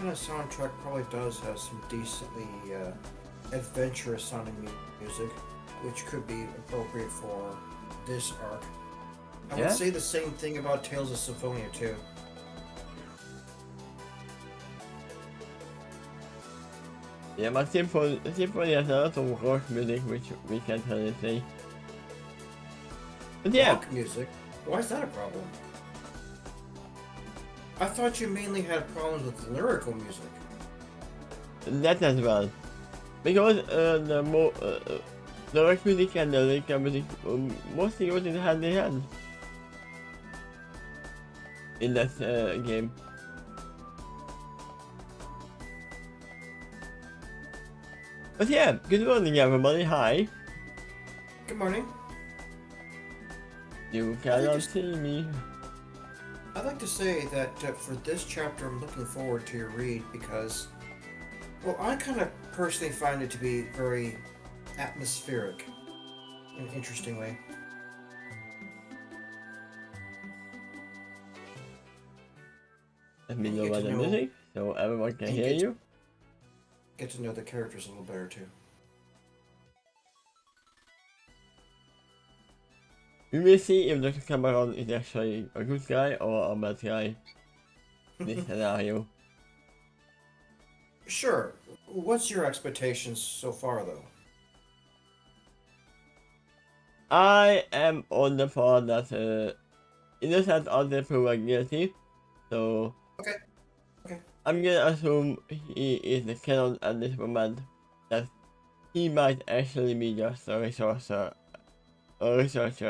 kind of soundtrack probably does have some decently adventurous sounding music, which could be appropriate for this arc. I would Yeah. say the same thing about Tales of Symphonia too. Yeah, but Symphony has a lot of rock music, which we can't really say. But yeah, Rock music? Why is that a problem? I thought you mainly had problems with lyrical music. that as well. Because the rock music and the lyrical music mostly goes in hand in hand in that game. But yeah, good morning everybody, hi. Good morning. You cannot see me. I'd like to say that for this chapter, I'm looking forward to your read because, well, I kind of personally find it to be very atmospheric in an interesting way. Let me And know you get about to the know- music so everyone can and hear you. Get to know the characters a little better too. We will see if Dr. Cameron is actually a good guy or a bad guy in this scenario. Sure. What's your expectations so far, though? I am on the part that innocent until proven guilty, so Okay. Okay. I'm gonna assume he is the canon at this moment, that he might actually be just a researcher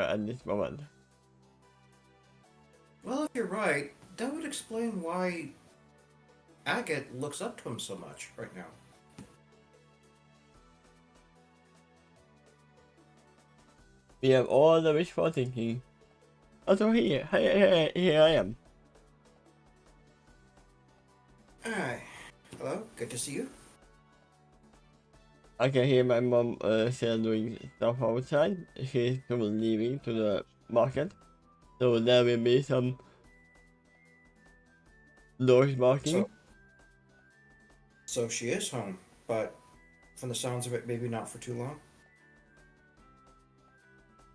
at this moment. Well, if you're right, that would explain why Agate looks up to him so much right now. We have all the wishful thinking. Also here I am. Hi. Hello. Good to see you. I can hear my mom still doing stuff outside. She's still leaving to the market. So there will be some doors barking. So she is home, but from the sounds of it, maybe not for too long.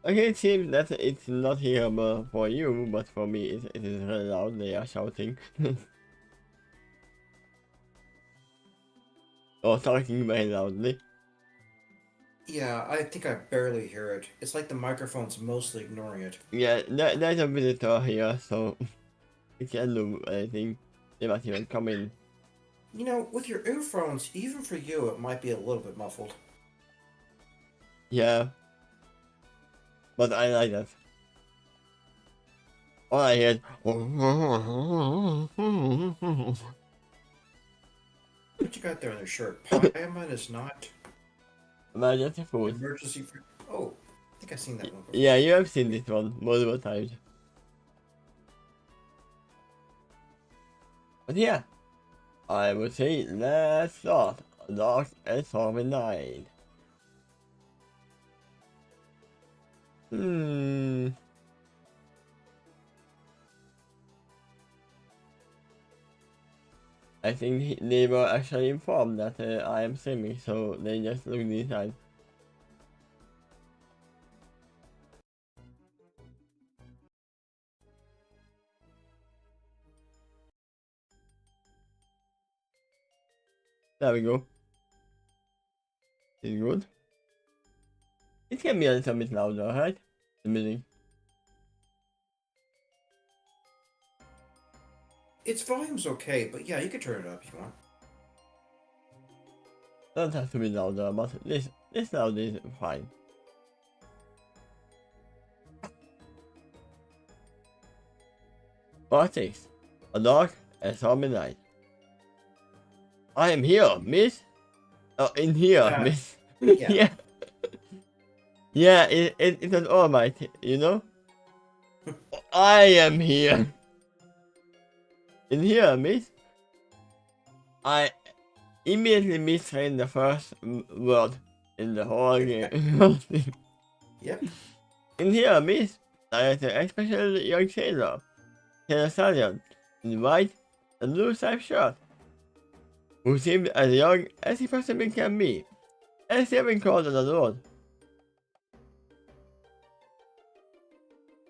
Okay, it seems that it's not hearable for you, but for me it is really loud. They are shouting. Or talking very loudly. Yeah, I think I barely hear it. It's like the microphone's mostly ignoring it. Yeah, there's a visitor here, so you can't do anything. They might even come in. You know, with your earphones, even for you, it might be a little bit muffled. Yeah. But I like that. All I hear is... What you got there on your shirt? Payaman is not Emergency food. emergency. Oh, I think I've seen that one before. Yeah, you have seen this one multiple times. But yeah, I would say let's start Dark and Stormy Night. I think they were actually informed that I am streaming, so they just looked inside. There we go. It's good. It can be a little bit louder, right? The music. Its volume's okay, but yeah, you could turn it up if you want. Doesn't have to be louder, but this loud is fine. Part 6. A dark and stormy night. I am here, miss. Oh, in here, miss. Yeah. Yeah. Yeah, it was alright, you know? I am here. In here, miss. I immediately misread the first word in the whole game. Yep. In here, miss, I is an especially young sailor, Taylor Stallion, in white and blue striped shirt. who seemed as young as he possibly can be, and still been called on the Lord.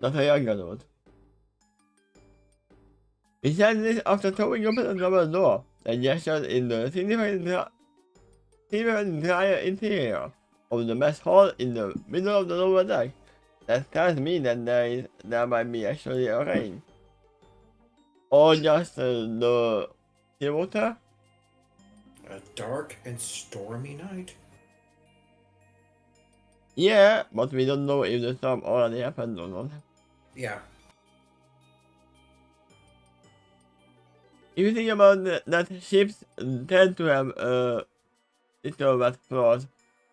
Not a young Lord. He said this after throwing open the double door and gestured in the significant entire interior of the mess hall in the middle of the lower deck. That tells me that there might be actually a rain. Or just the water. A dark and stormy night. Yeah, but we don't know if the storm already happened or not. Yeah. If you think about that, ships tend to have little wet floors,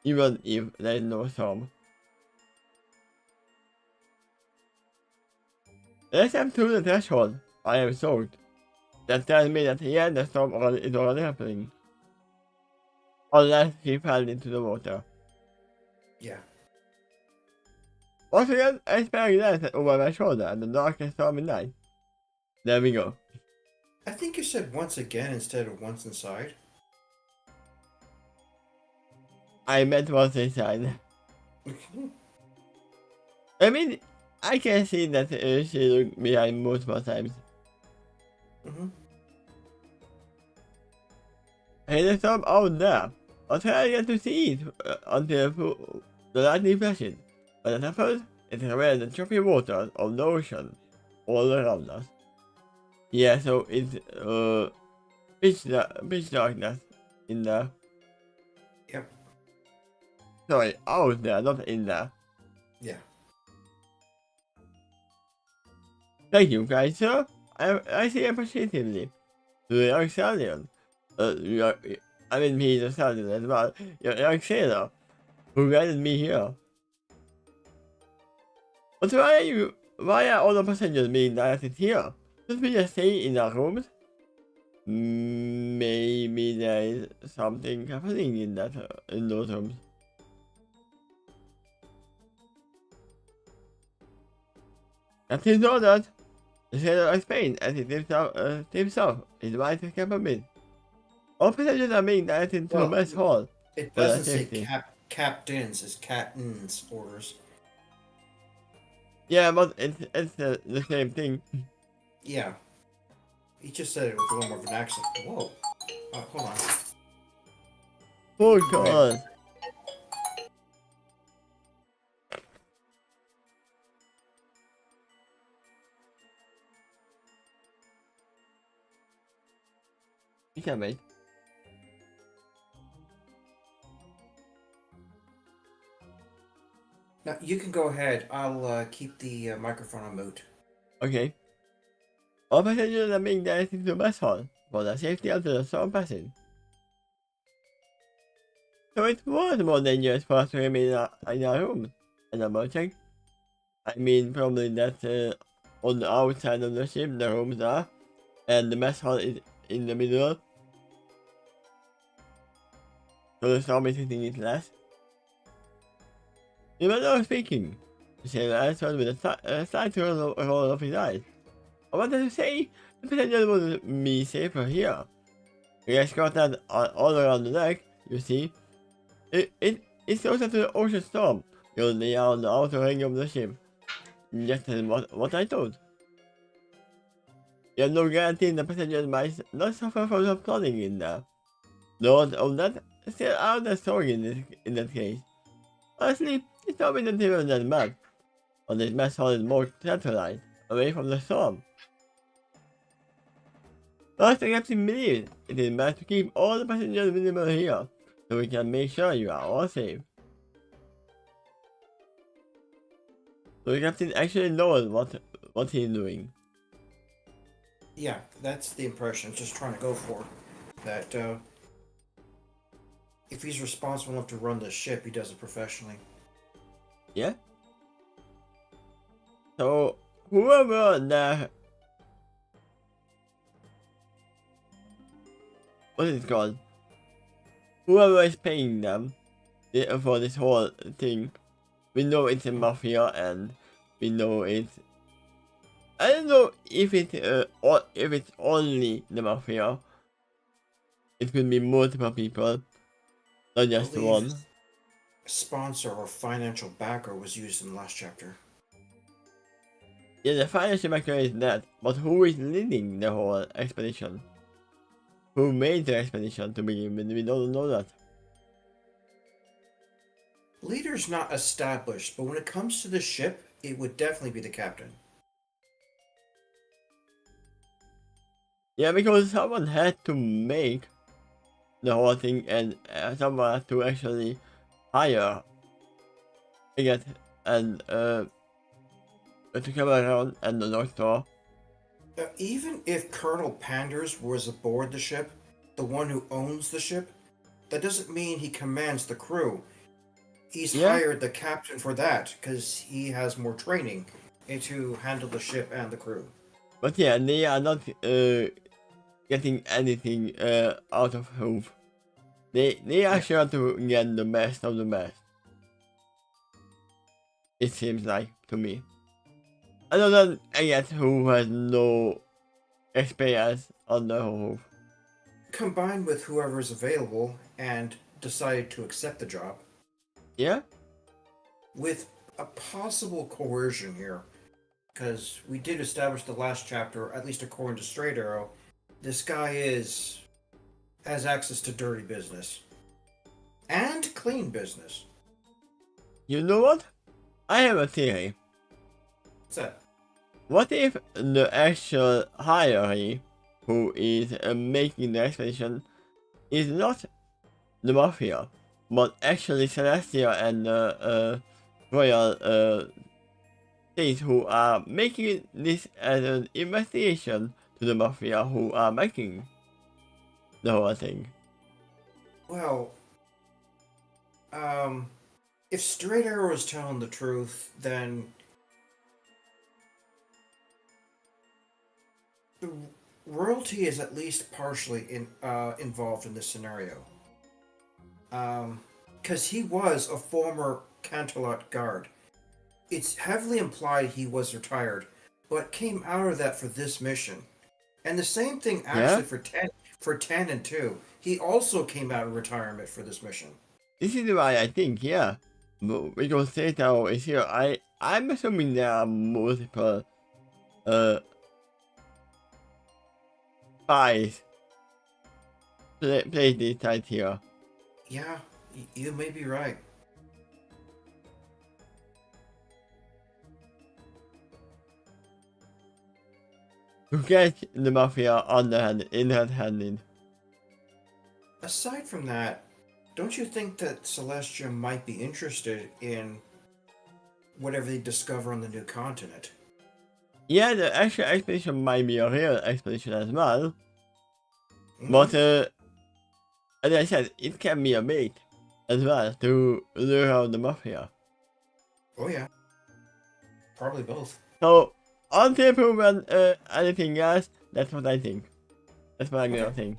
even if there is no storm. Let's step through the threshold. I am soaked. That tells me that yeah, the storm is already happening. Unless he fell into the water. Yeah. Once again, I spare a glance over my shoulder at the dark and stormy night. There we go. I think you said once again instead of once inside. I meant once inside. I mean, I can see that she looked behind multiple times. Hey, there's some out there. I'll try to get to see it until the lightning flashes. When that happens, it's around the choppy waters of the ocean all around us. Yeah, so it's pitch darkness in there. Yep. Sorry, out there, not in there. Yeah. Thank you, guys, sir. I see appreciatively. To the young stallion. I mean, he's a stallion as well. Your young sailor who guided me here. But why are all the passengers being directed here? Should we just stay in our rooms? Maybe there is something happening in those rooms. Captain ordered. The sailor explained as he tips off his right escapement. All passengers are being directed to the mess hall. It doesn't say captains, it's captain's orders. Yeah, but it's the same thing. Yeah. He just said it with a little more of an accent. Whoa. Hold on. Oh god. You can wait. Now, you can go ahead. I'll keep the microphone on mute. Okay. All passengers are being directed to the mess hall for the safety of the storm passing. So it was more dangerous for us to remain in our rooms. And double check. I mean, probably that on the outside of the ship the rooms are, and the mess hall is in the middle. So the storm is hitting it less. In the middle of speaking, the sailor answered with a slight roll of his eyes. I wanted to say, the passengers would be safer here. We escorted all around the deck, you see. It's closer to the ocean storm. They are on the outer ring of the ship. Just as what I thought. You have no guarantee the passengers might not suffer from the flooding in there. Lord of that, still out the story in that case. Honestly, it's not been even that bad. But this mess hall is more centralized, away from the storm. But the captain believes it is best to keep all the passengers visible here, so we can make sure you are all safe. So the captain actually knows what he's doing. Yeah, that's the impression. Just trying to go for that. If he's responsible enough to run the ship, he does it professionally. Yeah. So whoever the what is it called? Whoever is paying them for this whole thing, we know it's a mafia, and we know it's. I don't know if it's only the mafia, it could be multiple people, not I just believe one. sponsor or financial backer was used in the last chapter. Yeah, the financial backer is that, but who is leading the whole expedition? Who made the expedition to begin with? We don't know that. Leader's not established, but when it comes to the ship, it would definitely be the captain. Yeah, because someone had to make the whole thing, and someone had to actually hire get and to come around and the doctor. Even if Colonel Panders was aboard the ship, the one who owns the ship, that doesn't mean he commands the crew. He's Yeah, hired the captain for that because he has more training to handle the ship and the crew. but yeah, they are not getting anything out of Hoof. They are Yeah. sure to get the best of the best. It seems like to me. Other than I guess who has no experience on the Hoof. Combined with whoever is available and decided to accept the job, Yeah? with a possible coercion here, because we did establish the last chapter, at least according to Straight Arrow, this guy has access to dirty business and clean business. You know what? I have a theory. What's that? What if the actual hierarchy who is making the expedition is not the Mafia, but actually Celestia and the Royal States who are making this as an investigation to the Mafia who are making the whole thing? Well, if Straight Arrow is telling the truth, then the royalty is at least partially involved in this scenario. Because he was a former Canterlot guard. It's heavily implied he was retired, but came out of that for this mission. And the same thing Yeah? actually for 10 and 2. He also came out of retirement for this mission. This is why I think, yeah. Because Zeta is here, I'm assuming there are multiple spies play this side here. Yeah, you may be right. To get the Mafia on the hand in hand handed. Aside from that, don't you think that Celestia might be interested in whatever they discover on the new continent? Yeah, the actual expedition might be a real expedition as well. Mhm. But as I said, it can be a bait as well to lure out the Mafia. Oh yeah, probably both. So until proven anything else, that's what I think. That's what I'm gonna Okay. think.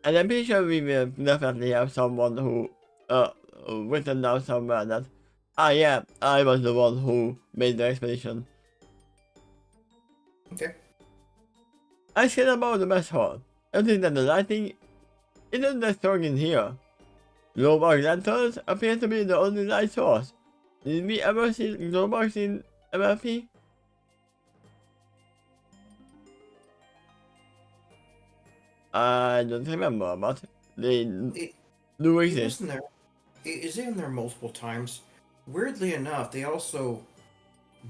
And I'm pretty sure we will definitely have someone who written down somewhere that yeah, I was the one who made the expedition. Okay. I said about the mess hall. I think that the lighting isn't that strong in here. Glowbox lanterns appear to be the only light source. Did we ever see glowbox in MLP? I don't remember, but they It, do it exist. wasn't there. It is in there multiple times. Weirdly enough, they also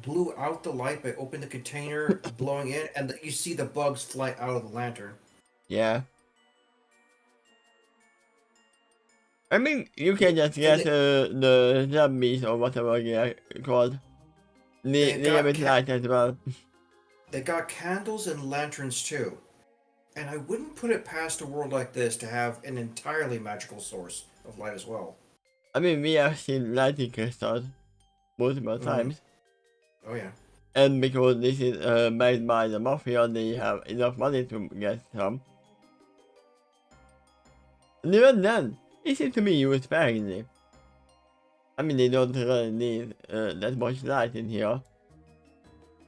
blew out the light by opening the container, blowing in, and you see the bugs fly out of the lantern. Yeah. I mean, you can just And get the zombies or whatever they are called. They have it light as well. they got candles and lanterns too. And I wouldn't put it past a world like this to have an entirely magical source of light as well. I mean, we have seen lighting crystals multiple times. Oh yeah. And because this is made by the Mafia, they have enough money to get some. And even then, it seems to me used sparingly. I mean, they don't really need that much light in here.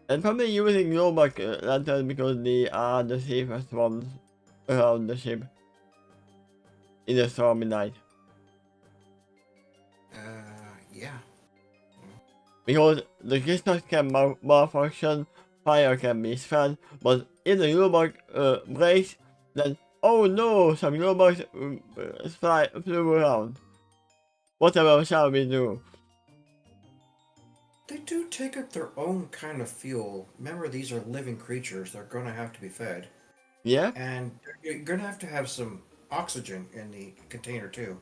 And probably using glowbox lanterns because they are the safest ones around the ship in the stormy night. Yeah. Because the crystals can malfunction, fire can be spread, but if the robot breaks, then oh no, some robots flew around. Whatever shall we do? They do take up their own kind of fuel. Remember, these are living creatures. They're going to have to be fed. Yeah? And you're going to have some oxygen in the container, too.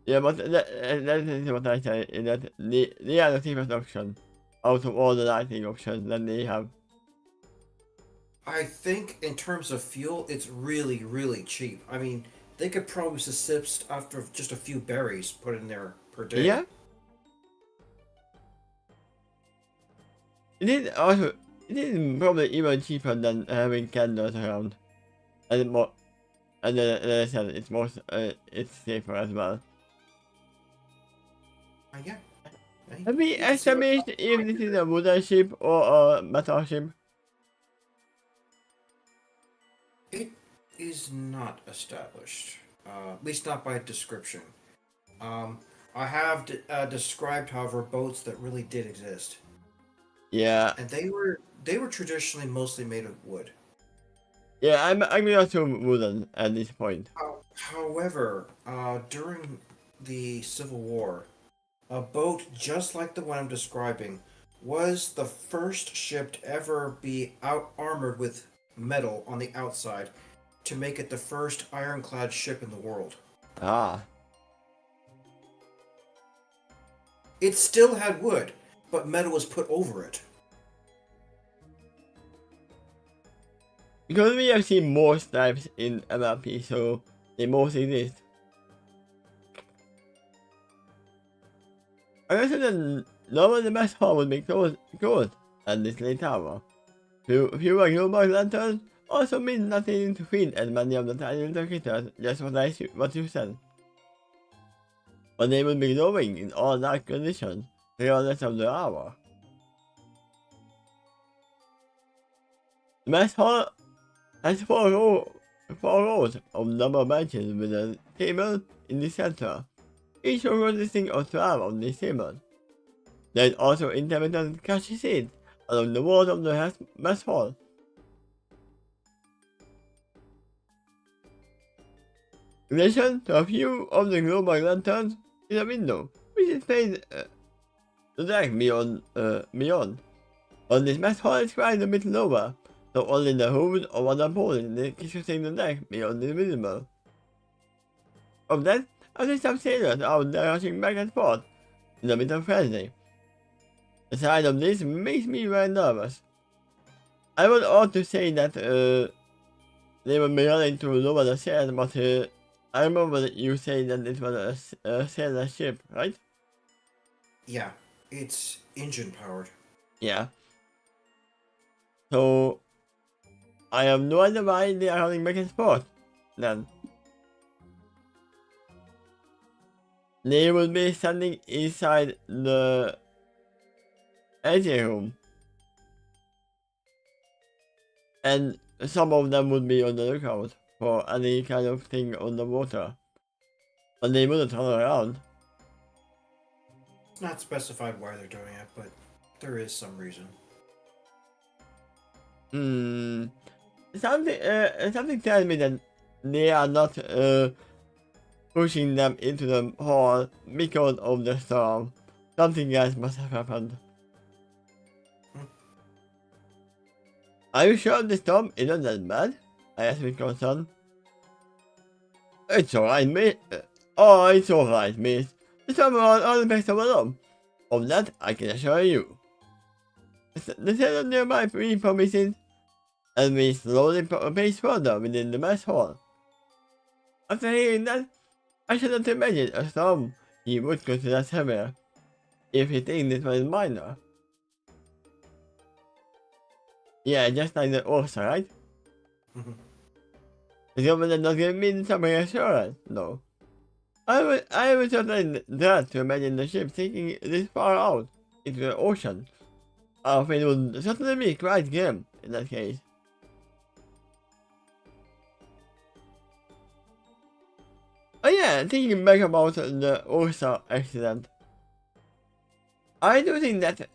Yeah, but that is what I say, is that they are the cheapest option out of all the lighting options that they have. I think in terms of fuel, it's really, really cheap. I mean, they could probably subsist after just a few berries put in there per day. Yeah? It is probably even cheaper than having candles around. And more, and then as I said, it's safer as well. Yeah. Have we established if this is a wooden ship or a metal ship? It is not established, at least not by description. I have described, however, boats that really did exist, Yeah. and they were traditionally mostly made of wood. Yeah, I'm gonna assume wooden at this point. However, during the Civil War, a boat just like the one I'm describing was the first ship to ever be out armored with metal on the outside to make it the first ironclad ship in the world. Ah. It still had wood, but metal was put over it. Because we have seen more stripes in MLP, so they most exist. I guess the lower the best hall would be closed at this late hour. Fewer global lanterns also means nothing to feed as many of the tiny little creatures, just what you said. But they would be glowing in all dark conditions, regardless of the hour. The mess hall has four rows of double benches with a table in the center, each row consisting of 12 of these tables. There is also intermittent cash seats along the walls of the mess hall. In addition to a few of the global lanterns is a window, which is faced the deck beyond. But this mess hall is quite a bit lower, so only the hoods or other poles kissing the deck beyond is visible. Of that, I see some sailors out there rushing back and forth in a bit of frenzy. The sight of this makes me very nervous. I would ought to say that they would be running to lower the sails, but I remember that you saying that it was a sailor ship, right? Yeah, it's engine powered. Yeah. So I have no idea why they are running back and forth then. They will be standing inside the engine room. And some of them would be on the lookout for any kind of thing on the water. But they wouldn't turn around. It's not specified why they're doing it, but there is some reason. Something tells me that they are not pushing them into the hall because of the storm. Something else must have happened. Are you sure the storm isn't that bad? I asked with concern. It's alright, miss. Oh, it's alright, miss. The storm all the best of along. Of that, I can assure you. The sailor nearby promises, and we slowly pace further within the mess hall. After hearing that, I shouldn't imagine a storm he would consider severe, if he thinks this was minor. Yeah, just like the Ursa, right? The government not give me some reassurance, no. I was certainly glad to imagine the ship sinking this far out, into the ocean. I think it would certainly be quite grim in that case. Oh yeah, thinking back about the Ursa accident, I do think that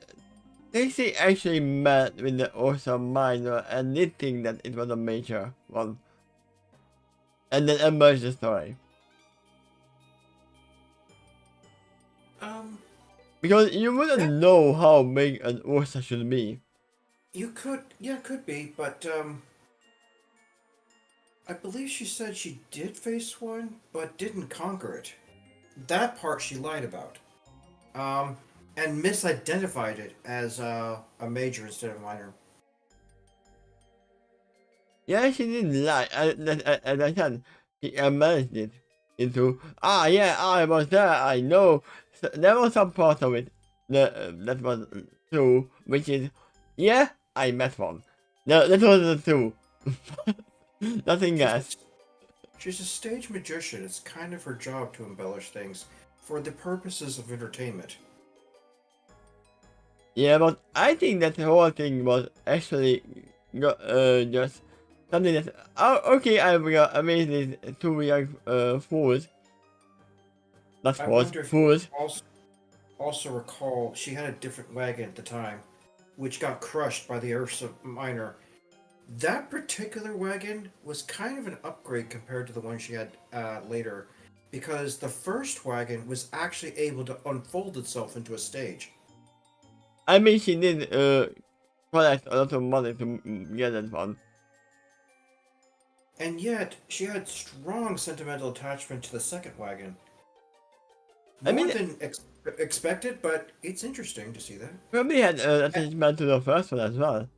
Daisy actually met with the Ursa minor and did think that it was a major one. And then emerged the story. Because you wouldn't know how big an Ursa should be. You could, yeah, could be, but I believe she said she did face one, but didn't conquer it. That part she lied about. And misidentified it as a major instead of a minor. Yeah, she didn't lie. As I said, she emerged it into, yeah, I was there, I know. So there was some part of it that was true, which is, yeah, I met one. No, that wasn't true. Nothing else. She's a stage magician. It's kind of her job to embellish things for the purposes of entertainment. Yeah, but I think that the whole thing was actually just something that, okay, I got amazed these two young fools. Not fools, fools. Also recall she had a different wagon at the time, which got crushed by the Ursa Minor. That particular wagon was kind of an upgrade compared to the one she had later, because the first wagon was actually able to unfold itself into a stage. I mean, she did collect a lot of money to get that one. And yet, she had strong sentimental attachment to the second wagon. More than expected, but it's interesting to see that. Probably had attachment to the first one as well.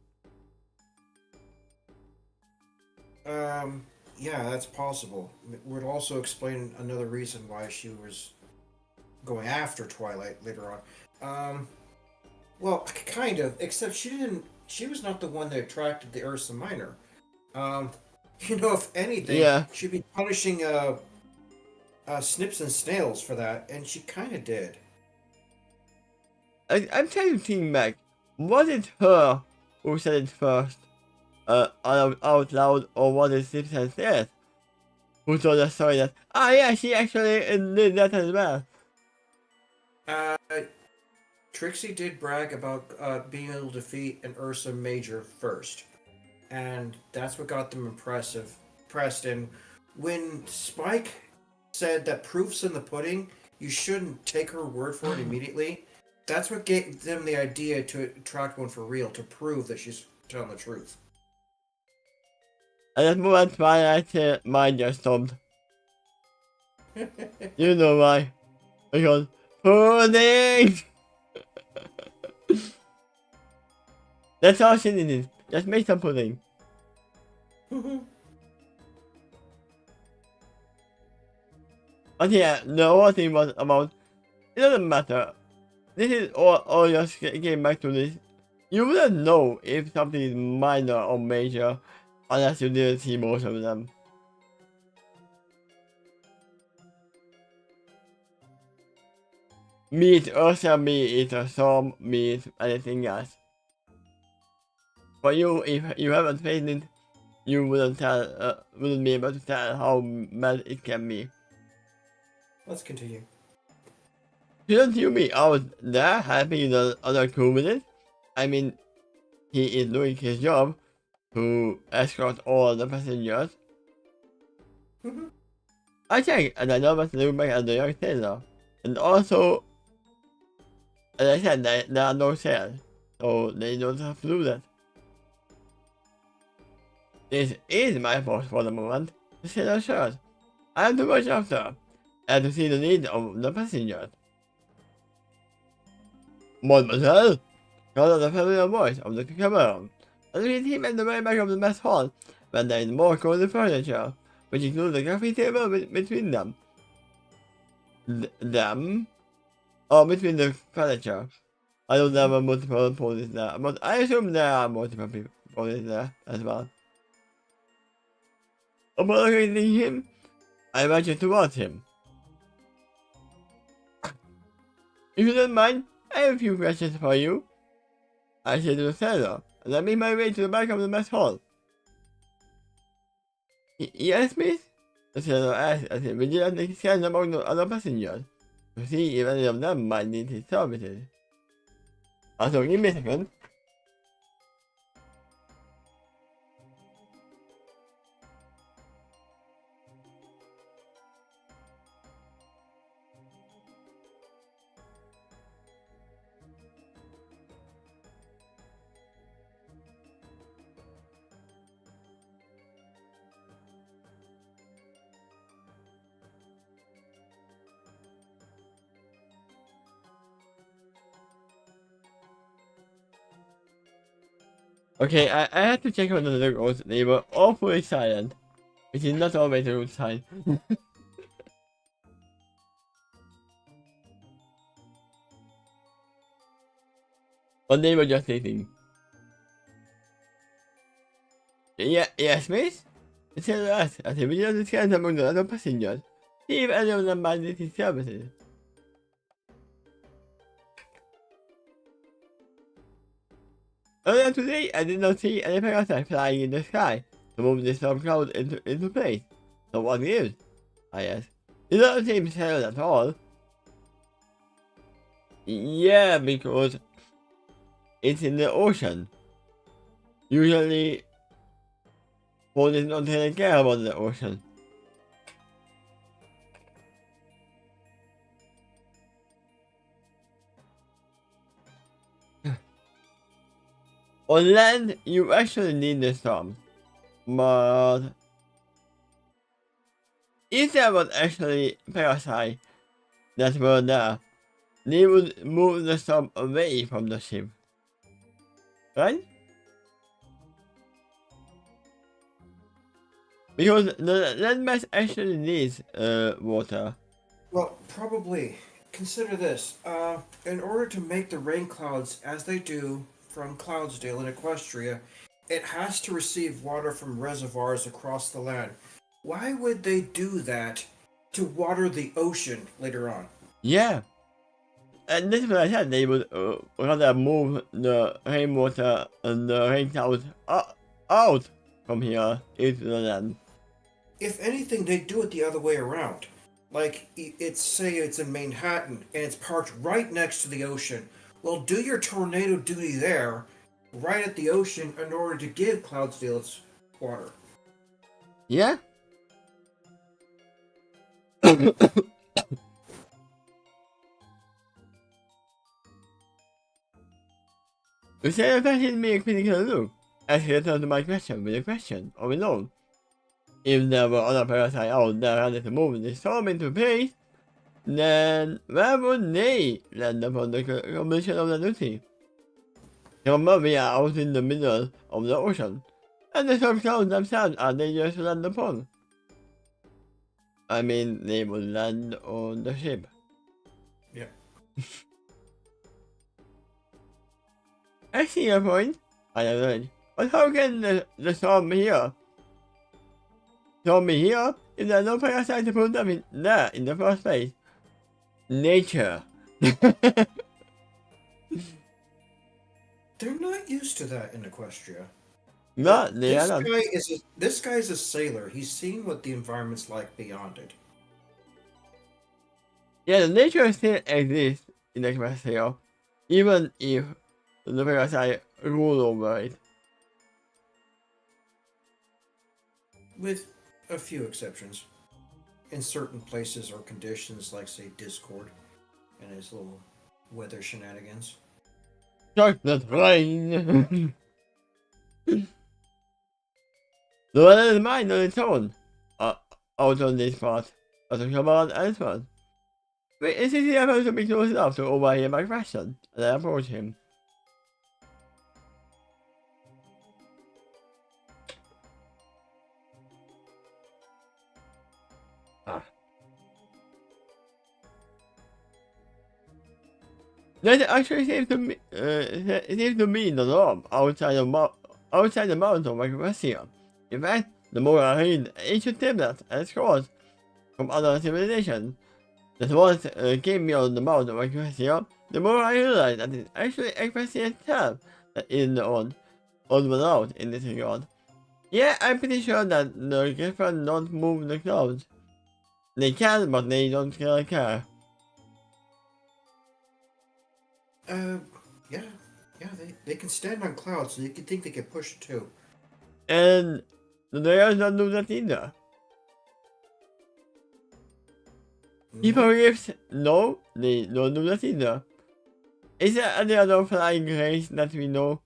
Yeah, that's possible. It would also explain another reason why she was going after Twilight later on. Well, kind of, except she was not the one that attracted the Ursa Minor. If anything, yeah, she'd be punishing Snips and Snails for that, and she kind of did. I'm trying to think back. Was it her who said it first, out loud, or was it Snips and Snails who told the story that, yeah, she actually did that as well? Trixie did brag about being able to defeat an Ursa Major first, and that's what got them impressed. And when Spike said that proof's in the pudding, you shouldn't take her word for it immediately. That's what gave them the idea to attract one for real, to prove that she's telling the truth. At that moment, Twilight's mind just stopped. You know why? Because pudding! That's all she needed. Just make some pudding. But yeah, the whole thing was about, it doesn't matter. This is all just getting back to this. You wouldn't know if something is minor or major unless you didn't see most of them. Be it Ursa, be it a storm, be it anything else. For you, if you haven't faced it, you wouldn't be able to tell how bad it can be. Let's continue. Shouldn't you be out there helping the other crew with it? I mean, he is doing his job to escort all the passengers. I think, and I never look back at the young sailor. And also, as I said, there are no sails, so they don't have to do that. This is my fault for the moment, the sailor assures. I am too much after, and to see the need of the passengers. Mademoiselle, called out the familiar voice of the Cameron, and lead him at the very back of the mess hall, where there is more cozy furniture, which includes a coffee table between them. Them? Or between the furniture. I don't have multiple poses there, but I assume there are multiple poses there as well. Upon looking at him, I ventured towards him. If you don't mind, I have a few questions for you. I said to the sailor, and I made my way to the back of the mess hall. Yes, miss? The sailor asked as he vigilantly scanned among the other passengers to see if any of them might need his services. Also, give me a second. Okay, I had to check on the girls. They were awfully silent, which is not always a good sign. But they were just eating. Yes, miss? The sailor asked as he vigilantly scanned among the other passengers, see if any of them might need his services. Earlier today, I did not see any parasite flying in the sky to move the storm cloud into place. So what gives? I asked. It doesn't seem settled at all. Yeah, because it's in the ocean. Usually, one is not taking care about the ocean. On land, you actually need the storm. But if there was actually parasite that were there, they would move the storm away from the ship. Right? Because the landmass actually needs water. Well, probably. Consider this. In order to make the rain clouds as they do from Cloudsdale in Equestria, it has to receive water from reservoirs across the land. Why would they do that to water the ocean later on? Yeah. And this is what I said, they would rather move the rainwater and the rain clouds out from here into the land. If anything, they do it the other way around. Like, say it's in Manhattan and it's parked right next to the ocean. Well, do your tornado duty there, right at the ocean, in order to give Cloudsdale its water. Yeah? You said that should be a critical look. I should return to my question with a question of its own. If there were other parasites out there ready to move the storm into place, then where would they land upon the completion of the duty? Remember, we are out in the middle of the ocean, and the storm clouds themselves are dangerous to land upon. I mean, they would land on the ship. Yeah. I see your point, I agree. But how can the storm be here if there are no parasites to put them in there in the first place? Nature. They're not used to that in Equestria. No, they are not. This guy's a sailor. He's seen what the environment's like beyond it. Yeah, the nature still exists in the Equestria, even if the parasite rule over it. With a few exceptions. In certain places or conditions, like, say, Discord and his little weather shenanigans. Chocolate rain! The weather is mine on its own. Out on this part. Out of command elsewhere. Wait, is he supposed to be close enough to overhear my question? And I approach him. That actually seems to me, the norm outside the mountain of Equestria. In fact, the more I read ancient tablets and scrolls from other civilizations that once came beyond the mountain of Equestria, the more I realize that it's actually expressing a term that is on without in this regard. Yeah, I'm pretty sure that the Griffin don't move the clouds. They can, but they don't really care. Yeah, they can stand on clouds, so you can think they can push it too. And the others don't do that either. People riffs, no, they don't do that either. Is there any other flying race that we know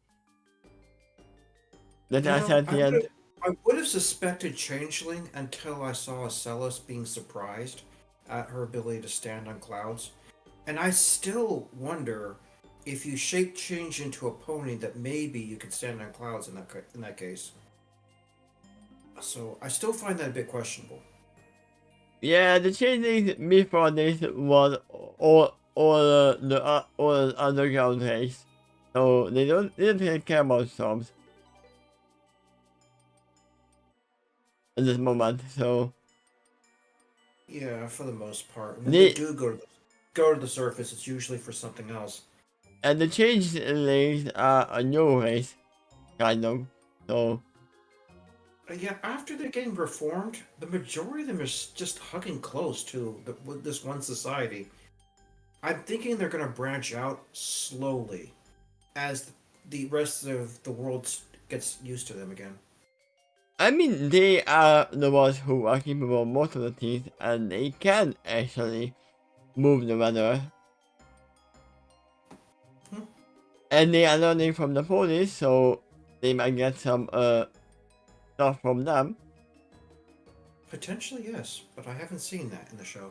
that are sentient? I would have suspected Changeling until I saw Celis being surprised at her ability to stand on clouds. And I still wonder if you shape change into a pony that maybe you could stand on clouds in that case. So I still find that a bit questionable. Yeah, the changes before this was all the underground race, so they didn't really care about storms at this moment. So Yeah, for the most part, when they do go to the surface, it's usually for something else. And the changelings are a new race, kind of. So Yeah, after they're getting reformed, the majority of them are just hugging close to this one society. I'm thinking they're going to branch out slowly as the rest of the world gets used to them again. I mean, they are the ones who are capable of most of the things, and they can actually move the weather. And they are learning from the ponies, so they might get some stuff from them. Potentially, yes, but I haven't seen that in the show.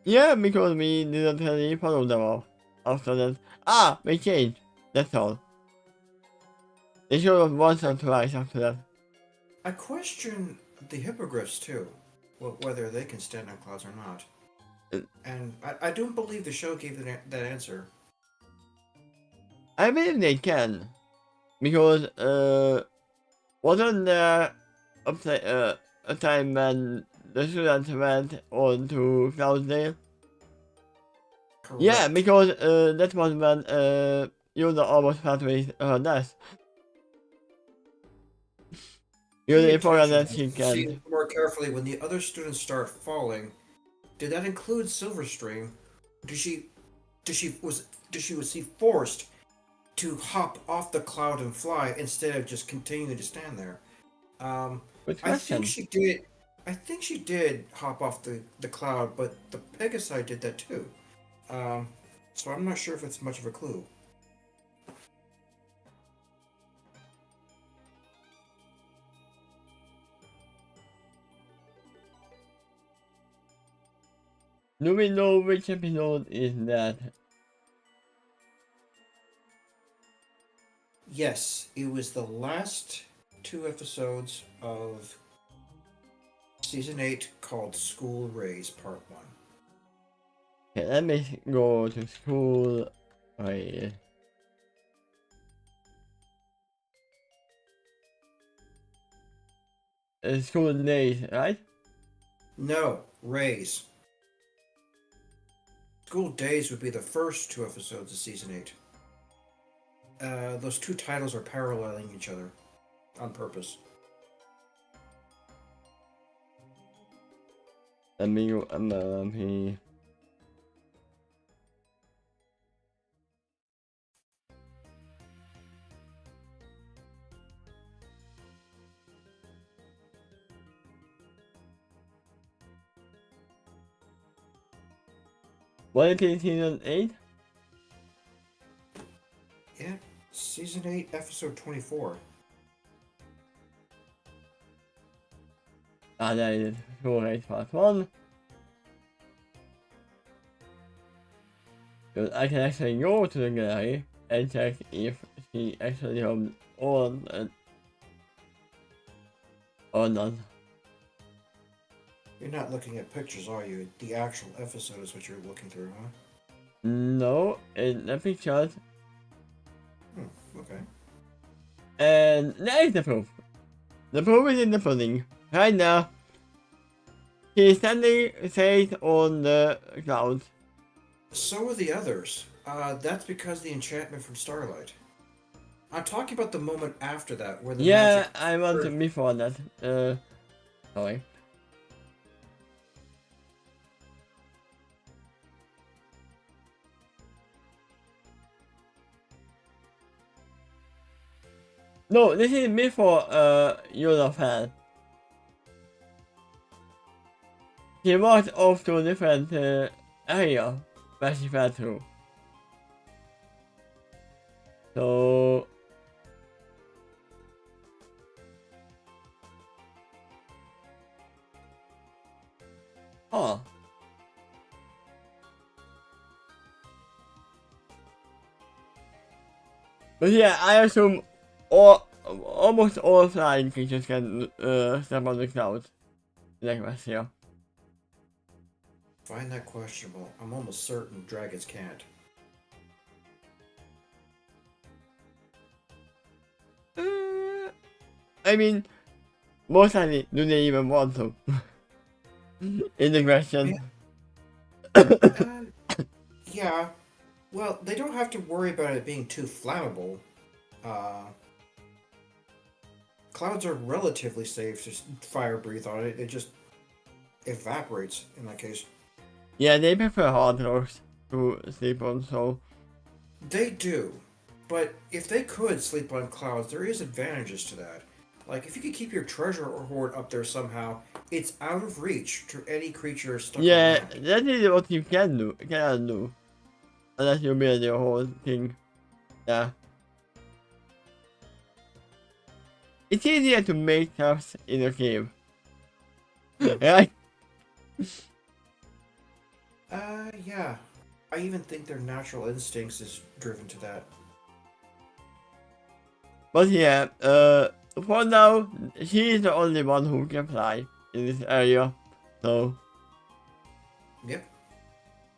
Yeah, because we didn't really follow them all after that. They changed. That's all. They showed us once or twice after that. I question the hippogriffs too, whether they can stand on clouds or not. And I don't believe the show gave that answer. I believe they can, because wasn't there a time when the students went on to Cloudsdale? Correct. Yeah, because that was when Yoda almost had to her death. Yoda forgot that she can. See more carefully when the other students start falling. Did that include Silverstream? Was she forced to hop off the cloud and fly instead of just continuing to stand there? I think she did. I think she did hop off the cloud, but the Pegasi did that too. So I'm not sure if it's much of a clue. Do we know which episode is that? Yes, it was the last 2 episodes of Season 8 called School Raise Part 1. Okay, let me go to School Raise. School Days, right? No, Raise. School Days would be the first 2 episodes of Season 8. Those 2 titles are paralleling each other on purpose. Let me go, he... What is it, Season 8? Yeah, Season 8, Episode 24. That is School Race Part 1. But I can actually go to the gallery and check if she actually held on or not. You're not looking at pictures, are you? The actual episode is what you're looking through, huh? No, in the pictures. Okay. And there is the proof. The proof is in the pudding. Right now. He is standing safe on the clouds. So are the others. That's because the enchantment from Starlight. I'm talking about the moment after that, where the Yeah, magic. I want to before that. Sorry. No, this is before Yoda fell. He walked off to a different area where she fell through. So oh. But yeah, I assume almost all flying creatures can step on the clouds. Like last year. Find that questionable. I'm almost certain dragons can't. I mean, most likely, do they even want to? In the question. Uh, yeah. Well, they don't have to worry about it being too flammable. Uh, Clouds are relatively safe to fire breathe on it. It just evaporates in that case. Yeah, they prefer hard rocks to sleep on, so. They do. But if they could sleep on clouds, there is advantages to that. Like, if you could keep your treasure hoard up there somehow, it's out of reach to any creature stuck on Yeah, land. that is what you cannot do. Unless you build your whole thing. Yeah. It's easier to make stuff in a cave. Right? Yeah. I even think their natural instincts is driven to that. But yeah, for now, she is the only one who can fly in this area. So, Yep.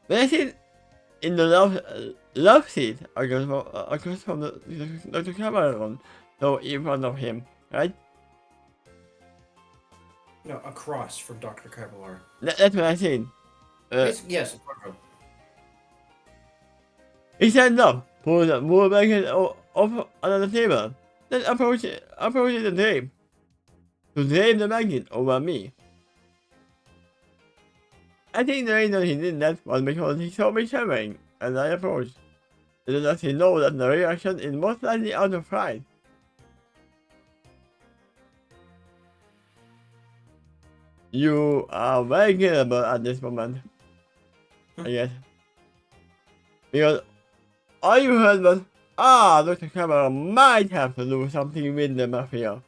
but I think in the love seat, across from the camera on, so in front of him, right? No, across from Dr. Kevlar. That's what I think. Yes, in front of him. He said no. Pull the blanket off another table. Then approach the drape. To drape the blanket over me. I think the reason he did that was because he saw me shivering as I approached. Little does he know that the reaction is most likely out of fright. You are very capable at this moment, I guess. Because all you heard was, Dr. Cameron might have to do something with the mafia.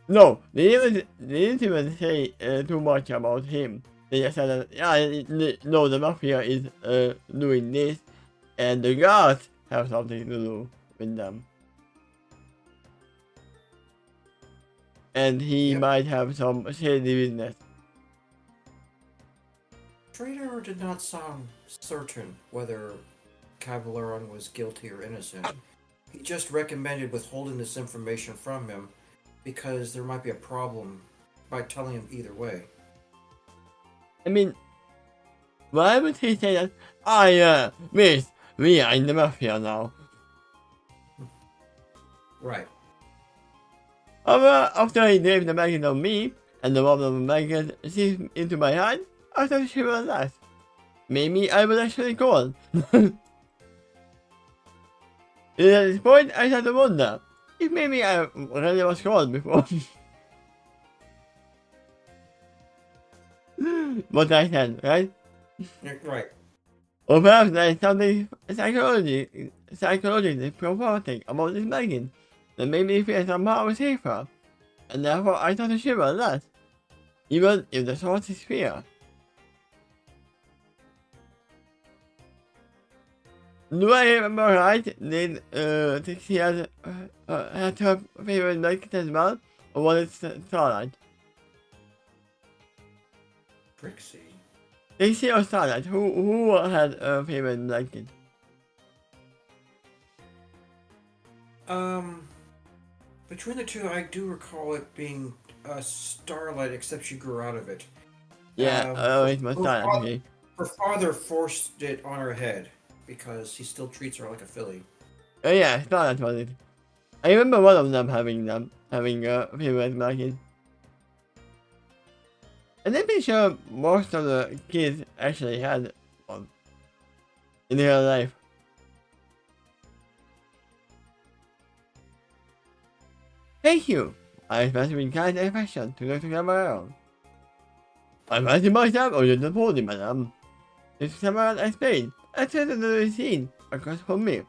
No, they didn't even say too much about him. They just said that, no, the mafia is doing this, and the guards have something to do with them. And he Yep. might have some shady business. Trader did not sound certain whether Cavaleron was guilty or innocent. He just recommended withholding this information from him because there might be a problem by telling him either way. I mean, why would he say that? Miss, we are in the mafia now. Right. After he gave the magnet on me, and the one of the magnet seeped into my hand, I thought she was that. Maybe I was actually cold. At this point, I started to wonder if maybe I really was cold before. What I said, right? Right. Or perhaps there is something psychologically prophetic about this magnet that made me feel somehow safer, and therefore I thought to shiver less, even if the source is fear. Do I remember right? Did Trixie had her favorite magnet as well, or was it Starlight? Trixie. Trixie or Starlight? Who had a favorite magnet? Between the two, I do recall it being Starlight, except she grew out of it. Yeah, it's my son, actually. Her father forced it on her head because he still treats her like a filly. Oh yeah, I thought that's what it. I remember one of them having female markings. And I'm pretty sure most of the kids actually had one in their life. Thank you. I must have been kind and affectionate to look to come around. I'm asking myself or you're the madam. This someone explained. I said another scene across from me.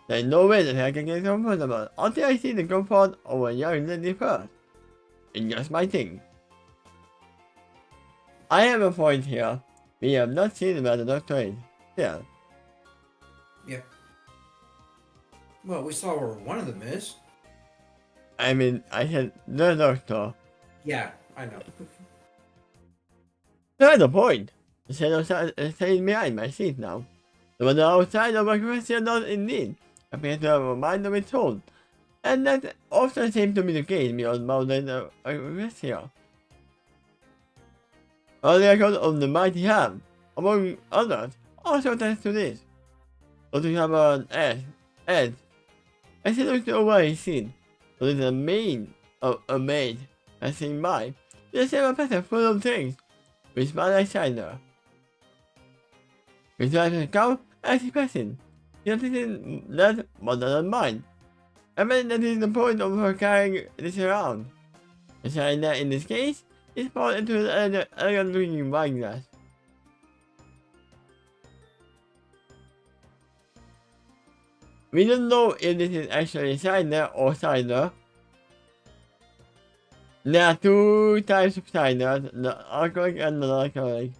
There is no way that I can get comfortable until I see the comfort of a young lady first. It's just my thing. I have a point here. We have not seen where the doctor is. Yeah. Yeah. Well, we saw where one of them is. I mean, I said the doctor. Yeah, I know. That's the point. The shadow staying behind my seat now. The one outside of my question does indeed appear to have a mind of its own. And that often seems to be the case beyond mountain here. All the records of the mighty ham, among others, also attest to this. So to have an edge, I see looked over his seat. So there's a maid passing by. There's a pattern full of things, with smile like cider. With a cow as he passing. He noticing that more than mine. I mean that is the point of her carrying this around. The cider in this case is poured into an elegant looking wine glass. We don't know if this is actually cider or cider. There are two types of cider, the alcoholic and the non-alcoholic.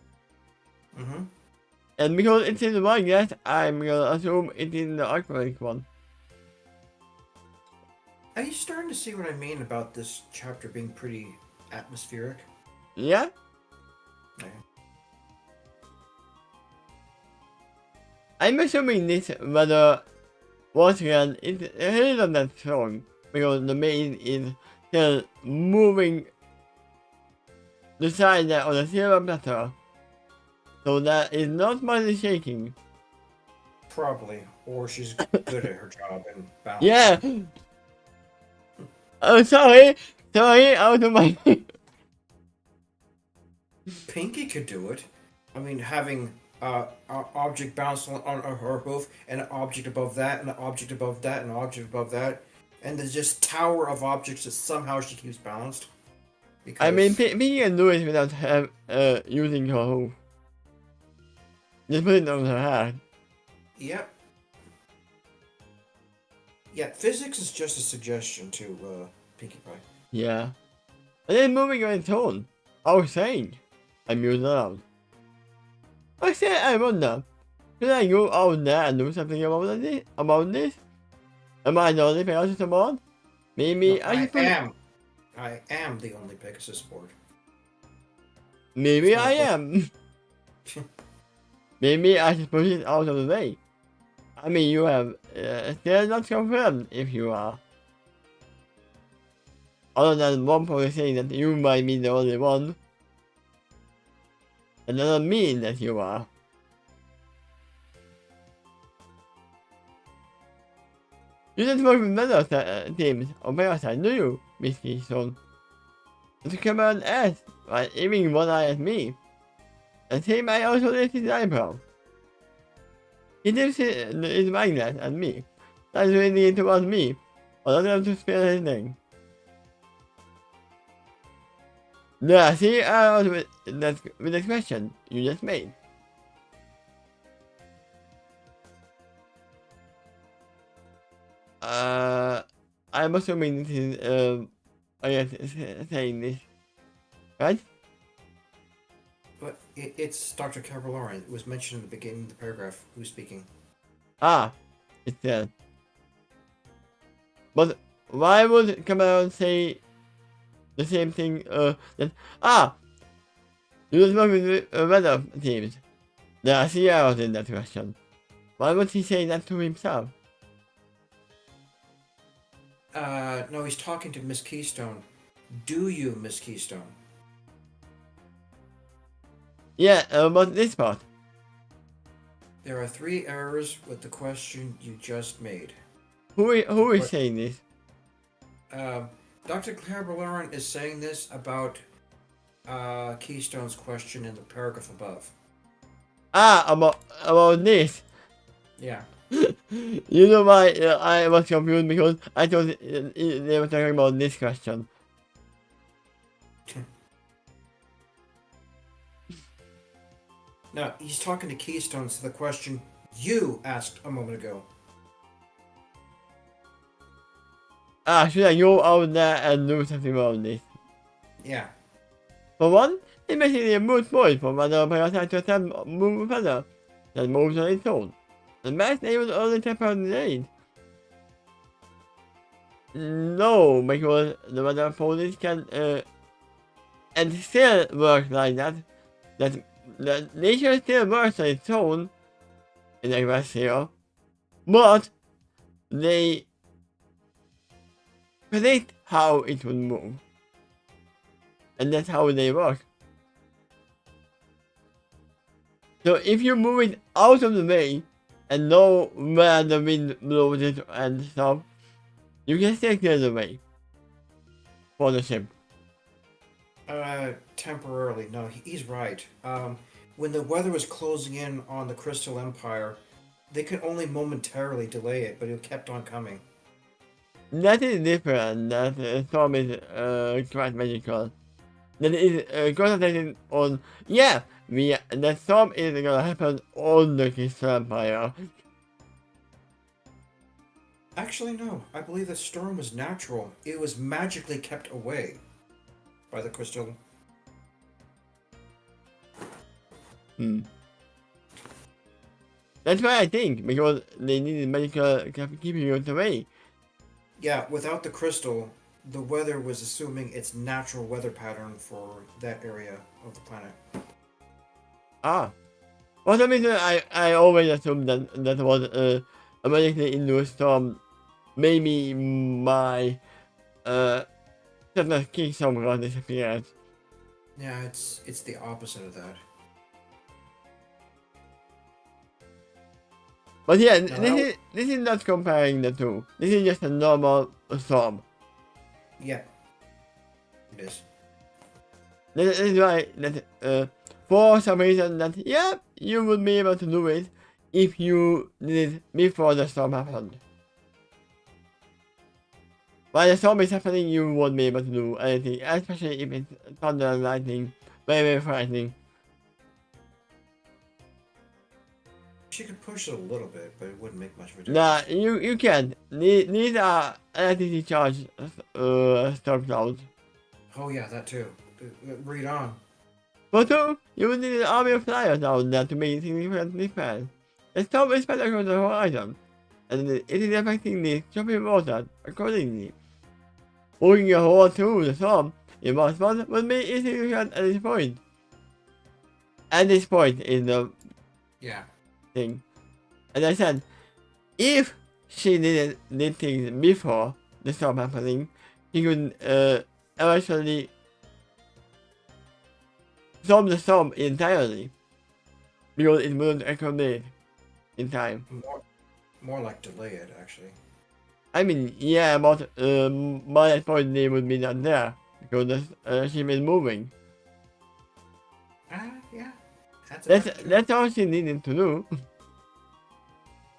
And because it's in the wine glass, I'm gonna assume it's in the alcoholic one. Are you starting to see what I mean about this chapter being pretty atmospheric? Yeah? Yeah. I'm assuming this whether once again it's really not that strong because the main is still moving the cider on the silver platter. So that is not much shaking. Probably. Or she's good at her job and balanced. Yeah! Oh, sorry, out of my. Pinky could do it. I mean, having an object bounce on her hoof, and an object above that, and an object above that, and an object above that, and there's just tower of objects that somehow she keeps balanced. I mean, Pinky can do it without using her hoof. Just put it on her head. Yep. Yeah, physics is just a suggestion to Pinkie Pie. Yeah. And then moving on its own. I was saying. I mused aloud. I said I wonder. Should I go out there and do something about this? Am I the only Pegasus aboard? Maybe No, I am the only Pegasus aboard. Maybe I am. Maybe I should push it out of the way. I mean, you have still not confirmed if you are. Other than one person saying that you might be the only one. That doesn't mean that you are. You don't work with other teams or Parasite, do you, Miss Keystone? To come out and ask, while aiming one eye at me. And same I also lifted his eyebrow. He lifts his eyeglass at me. That's really towards me. Or not able to spare his name. Yeah, see, I was with the question you just made. I'm assuming this is, I guess, saying this. Right? But it's Dr. Cavalari. It was mentioned in the beginning of the paragraph. Who's speaking? Ah, it's there. But why would Cameron say the same thing, that, you just work with weather teams. There are CROs in that question. Why would he say that to himself? No, he's talking to Miss Keystone. Do you, Miss Keystone? Yeah, about this part. There are 3 errors with the question you just made. Who is What- saying this? Dr. Claire Balerin is saying this about Keystone's question in the paragraph above. Ah, about this. Yeah. You know why I was confused because I thought they were talking about this question. Now, he's talking to Keystone, so the question you asked a moment ago. Ah, should I go out there and do something about this? Yeah. For one, it's basically a moot point for whether a parasite to attempt move further than moves on its own. The best they would only temporarily. No, because the weather police can and still work like that. That nature still works on its own in the grass here, but they predict how it will move. And that's how they work. So if you move it out of the way and know where the wind blows it and stuff, you can still clear the way for the ship. Temporarily. No, he's right. When the weather was closing in on the Crystal Empire, they could only momentarily delay it, but it kept on coming. That is different. That Storm is quite magical. That is concentrated on, yeah, the storm is gonna happen on the Crystal Empire. Actually, no. I believe the storm was natural. It was magically kept away by the crystal. That's what I think, because they needed magical keeping it away. Yeah, without the crystal, the weather was assuming its natural weather pattern for that area of the planet. Ah. For some reason, I always assumed that was a magically induced storm. Maybe my Santa Kingdom got disappeared. Yeah, it's the opposite of that. But yeah, No, this is not comparing the two. This is just a normal storm. Yeah, it is. That is why that for some reason that yeah, you would be able to do it if you did it before the storm happened. While the storm is happening, you won't be able to do anything, especially if it's thunder and lightning. Very frightening. She could push it a little bit, but it wouldn't make much of a Nah, difference. you can't. These are electricity charged storm clouds. Oh yeah, that too. Read on. But two, you would need an army of flyers out there to make a significant difference. The storm is spread across the horizon, and it is affecting the choppy water accordingly. Moving your whole through the storm in one spot would be insignificant at this point. At this point is the Yeah. thing. As I said, if she did things before the storm happening, she could eventually stop the storm entirely because it wouldn't accommodate in time. More like delay it, actually. I mean, yeah, but by that point they would be not there because the ship is moving. Yeah. That's all she needed to do.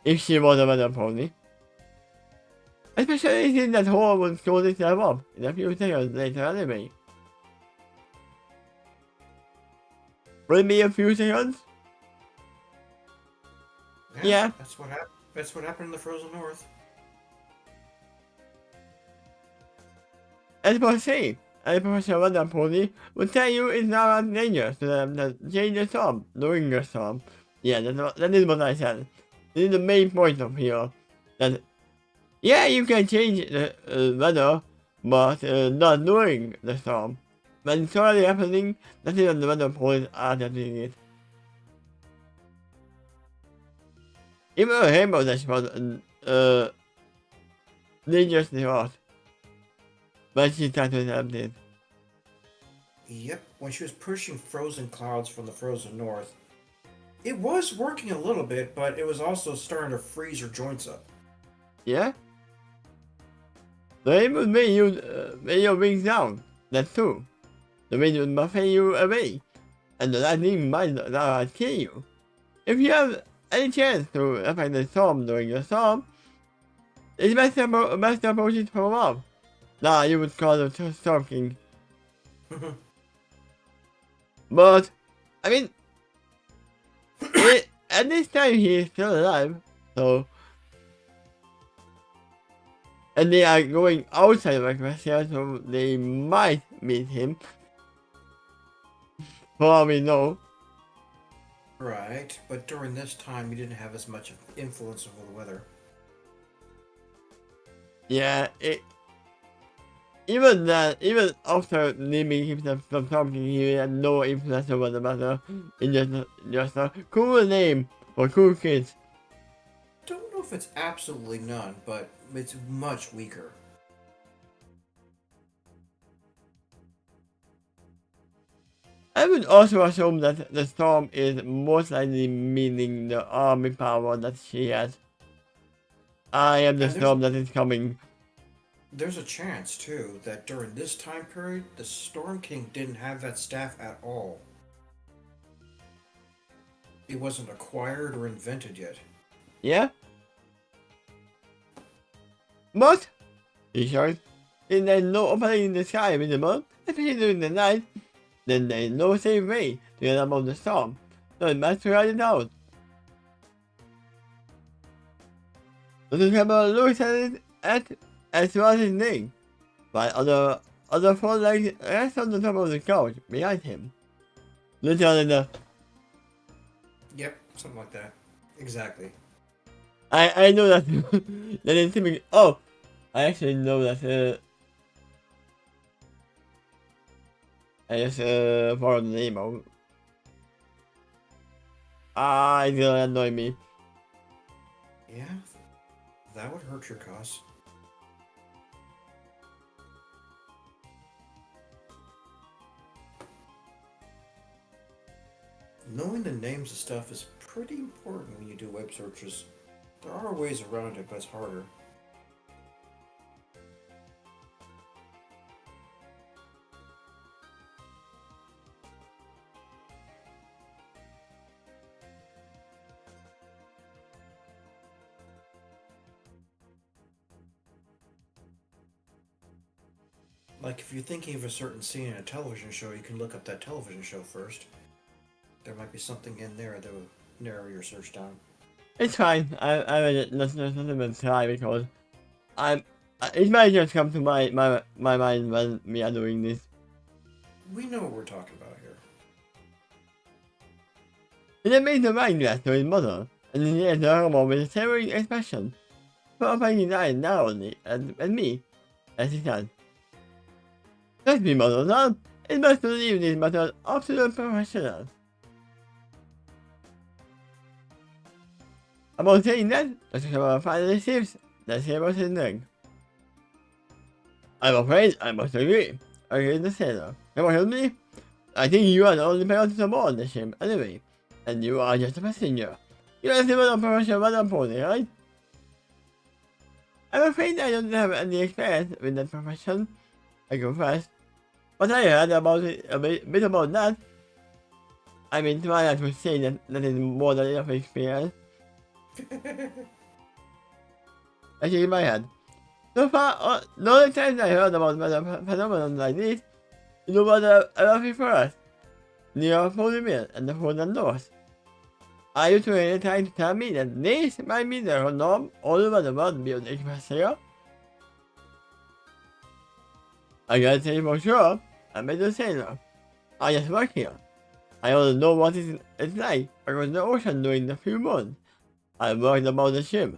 If she was a weather pony. Especially since that hole would close itself up in a few seconds later anyway. Will it be a few seconds? Yeah. That's what happened. That's what happened in the Frozen North. As per se, a professional weather pony would tell you it's not as dangerous to them to change the storm during the storm. Yeah, that is what I said. This is the main point of here. That, yeah, you can change the weather, but not during the storm. When it's already happening, that is when the weather ponies are doing it. Even a rainbow dash was dangerously hot. But she tried to attempt it. Yep. when she was pushing frozen clouds from the frozen north, it was working a little bit, but it was also starting to freeze her joints up. Yeah? The rain would make your wings down. That's true. The wind would buffet you away, and the lightning might not kill you. If you have any chance to affect the storm during the storm, it's best to approach it from above. Now you would call it Storm King. But, I mean, at this time he is still alive, so... And they are going outside of Equestria, so they might meet him. For all we know. Right, but during this time he didn't have as much influence over the weather. Yeah, even after naming himself from something, he had no influence over the matter. It's just a cool name for cool kids. Don't know if it's absolutely none, but it's much weaker. I would also assume that the storm is most likely meaning the army power that she has. I am the storm that is coming. There's a chance, too, that during this time period, the Storm King didn't have that staff at all. It wasn't acquired or invented yet. Yeah? But, he shrugged, if there's no opening in the sky visible, especially during the night, then there is no safe way to get above the storm, so it must ride it out. So the camera looks at it as well as his name, while other four legs rest on the top of the couch behind him. Literally the... Yep, something like that. Exactly. I know that that is typically... Oh! I actually know that I just followed the name out. It's gonna annoy me. Yeah, that would hurt your cause. Knowing the names of stuff is pretty important when you do web searches. There are ways around it, but it's harder. Like if you're thinking of a certain scene in a television show, you can look up that television show first. There might be something in there that will narrow your search down. It's fine. I read it. Let's not even try because it might just come to my mind when we are doing this. We know what we're talking about here. And then made the wine glass to his mother, and then he had the armor with a savoring expression, put opening his eyes narrowly at me, as he said, "Trust me, mother, it must leave this matter up to the professionals." Upon saying that, Dr. Kamara finally shifts the saber his leg. "I'm afraid I must agree," agreed the sailor. "Come on, help me? I think you are the only person aboard the ship anyway, and you are just a passenger. You are a similar professional weather pony, right?" "I'm afraid I don't have any experience with that profession," I confessed. "But I heard about it a bit about that. I mean, try not to say that is more than enough experience." I shake my head. "So far, the only times I heard about weather phenomenon like this, it was a roughy forest near Polar Mill and the frozen north. Are you really trying to tell me that this might be the norm all over the world beyond Equestria?" "I can't say for sure. I'm a sailor. I just work here. I only know what it's like across the ocean during the few months I worked about the ship."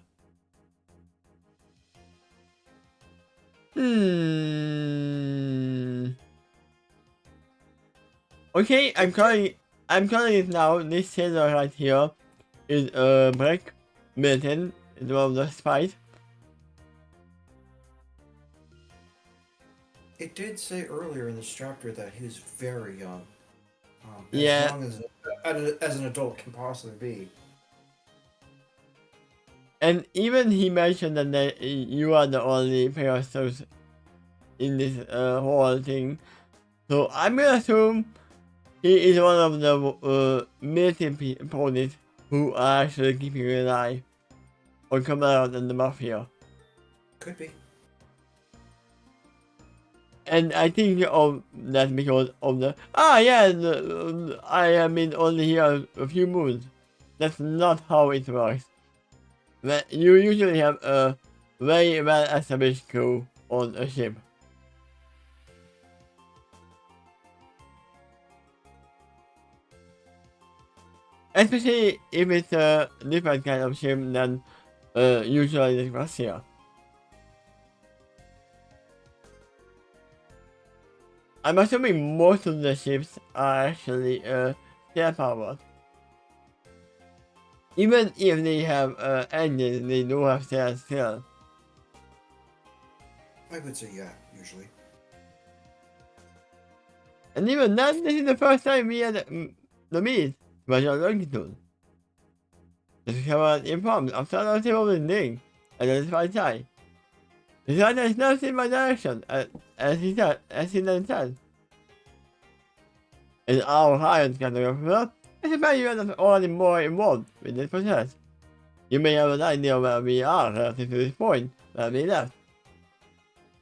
Okay, I'm calling it now. This sailor right here is Breck Milton, is one of the spies. It did say earlier in this chapter that he was very young. as Yeah, young as an adult can possibly be. and even he mentioned that you are the only Pegasus in this whole thing. So I'm gonna assume he is one of the militant police who are actually keeping an eye on Kamala and the Mafia. Could be. And I think that's because of I have been only here a few moons. That's not how it works. You usually have a very well established crew on a ship. Especially if it's a different kind of ship than usually Russia. I'm assuming most of the ships are actually steam powered. Even if they have engines, they do have sails still. I would say yeah, usually. And even then, this is the first time we had the meet Major Longitude. This is how informed after the table of the thing, and then it's my side. The sun is not in my direction, as he then said. In our highest category up, I suppose you are already more involved with this process. You may have an idea where we are relative to this point, where we left.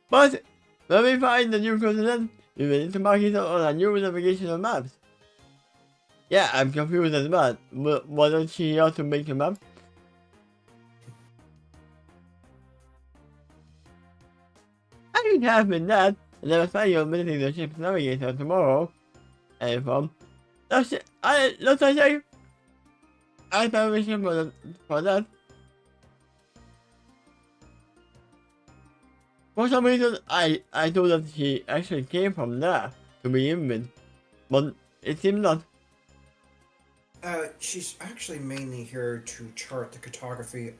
But, when we find the new continent, we will need to mark it on a new navigational maps. Yeah, I'm confused as well. Why don't she also make a map? I can have been that, and I was planning on visiting the ship's navigator tomorrow. And from that's I have permission for that. For some reason, I thought that he actually came from there to begin with, but it seems not. She's actually mainly here to chart the cartography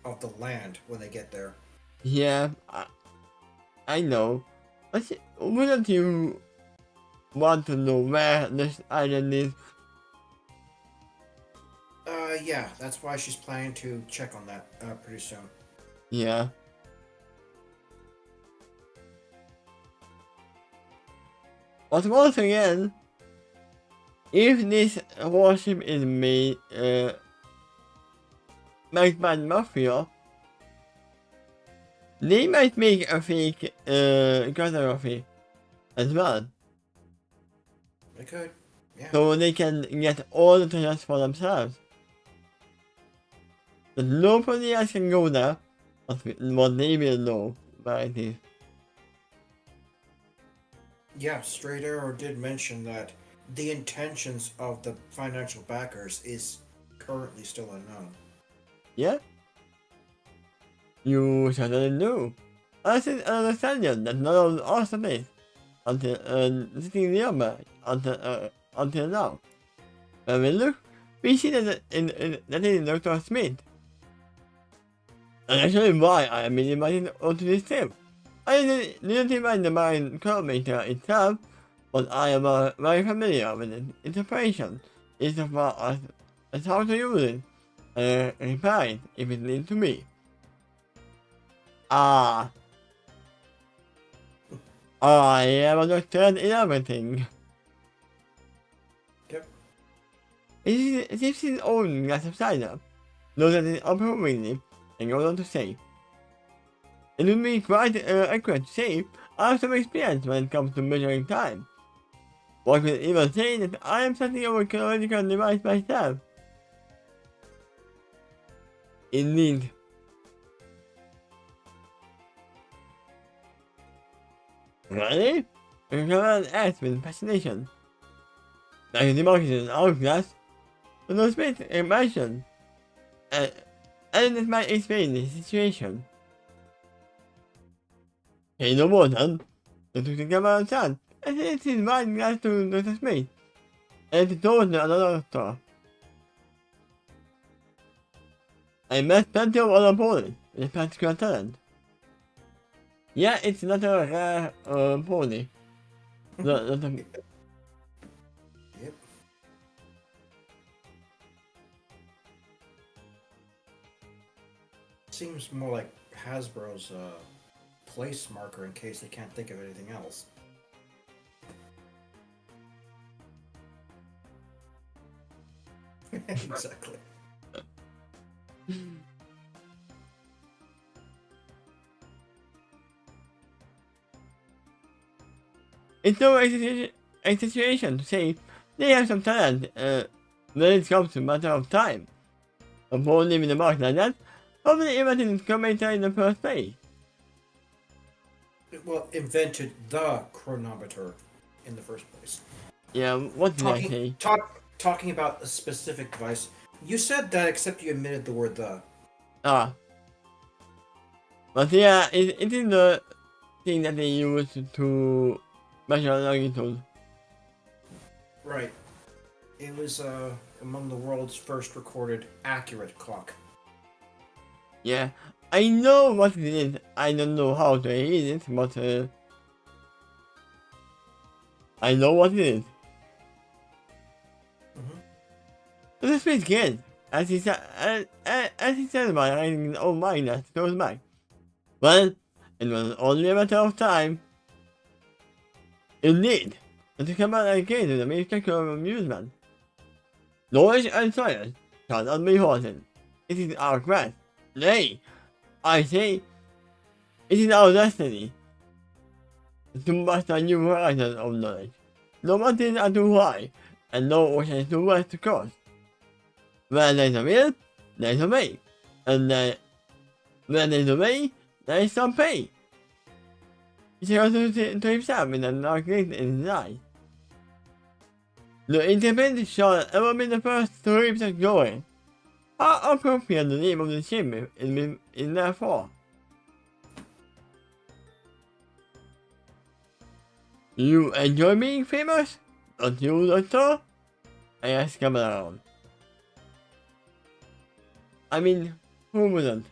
of the land when they get there. Yeah, I know. But wouldn't you want to know where this island is? Yeah, that's why she's planning to check on that pretty soon. Yeah. But once again, if this warship is made by the Mafia, they might make a fake cartography as well. They could, yeah. So they can get all the treasures for themselves. But nobody else can go there, but they will know where it is. Yeah, Straight Arrow did mention that the intentions of the financial backers is currently still unknown. Yeah? You certainly do. I understand that none of us is until sitting nearby until now. When we look, we see that it is Dr. Smith. And actually why I am invited onto this trip. I didn't invite the mine kilometer itself, but I am very familiar with its operation, insofar as how to use it, and repair it if it needs to be. I am a doctor in everything. Yep. It is his own glass of cider, noted approvingly, and goes on to say, it would be quite accurate to say I have some experience when it comes to measuring time. One could even say that I am setting up a chronological device myself. Indeed. Really? Cameron asked with fascination. Like the market is an hourglass, but no space imagine. And this might explain the situation. Hey, no more then. They took the camera outside, and it is wine glass to Dr. Smith. And it told another store. I met plenty of other Polish with practical talent. Yeah, it's not a rare pony. Yep. seems more like Hasbro's place marker in case they can't think of anything else. Exactly. It's no exaggeration to say they have some talent when it comes to a matter of time. Upon leaving the mark like that, probably even didn't come in the first place. Well, invented the chronometer in the first place. Yeah, what did I say? Talking about a specific device. You said that, except you omitted the word "the." Ah. But yeah, it is the thing that they use to measure longitude. Right. It was among the world's first recorded accurate clock. Yeah, I know what it is. I don't know how to read it, but I know what it is. So the space kid, as he said about writing his own mind that goes back. Well, it was only a matter of time. Indeed, and to come out again to the main spectrum of amusement. Knowledge and science cannot be halted. It is our quest. Nay, I say, it is our destiny to master new horizons of knowledge. No mountains are too high, and no ocean is too wide to cross. Where there is a will, there is a way, and where there is a way, there is some pay. He said also to himself in an dark glint in his eyes. The independent shall ever be the first to reap the glory. How appropriate the name of the ship is therefore. You enjoy being famous? Don't you, Doctor? I asked him around. I mean, who wouldn't?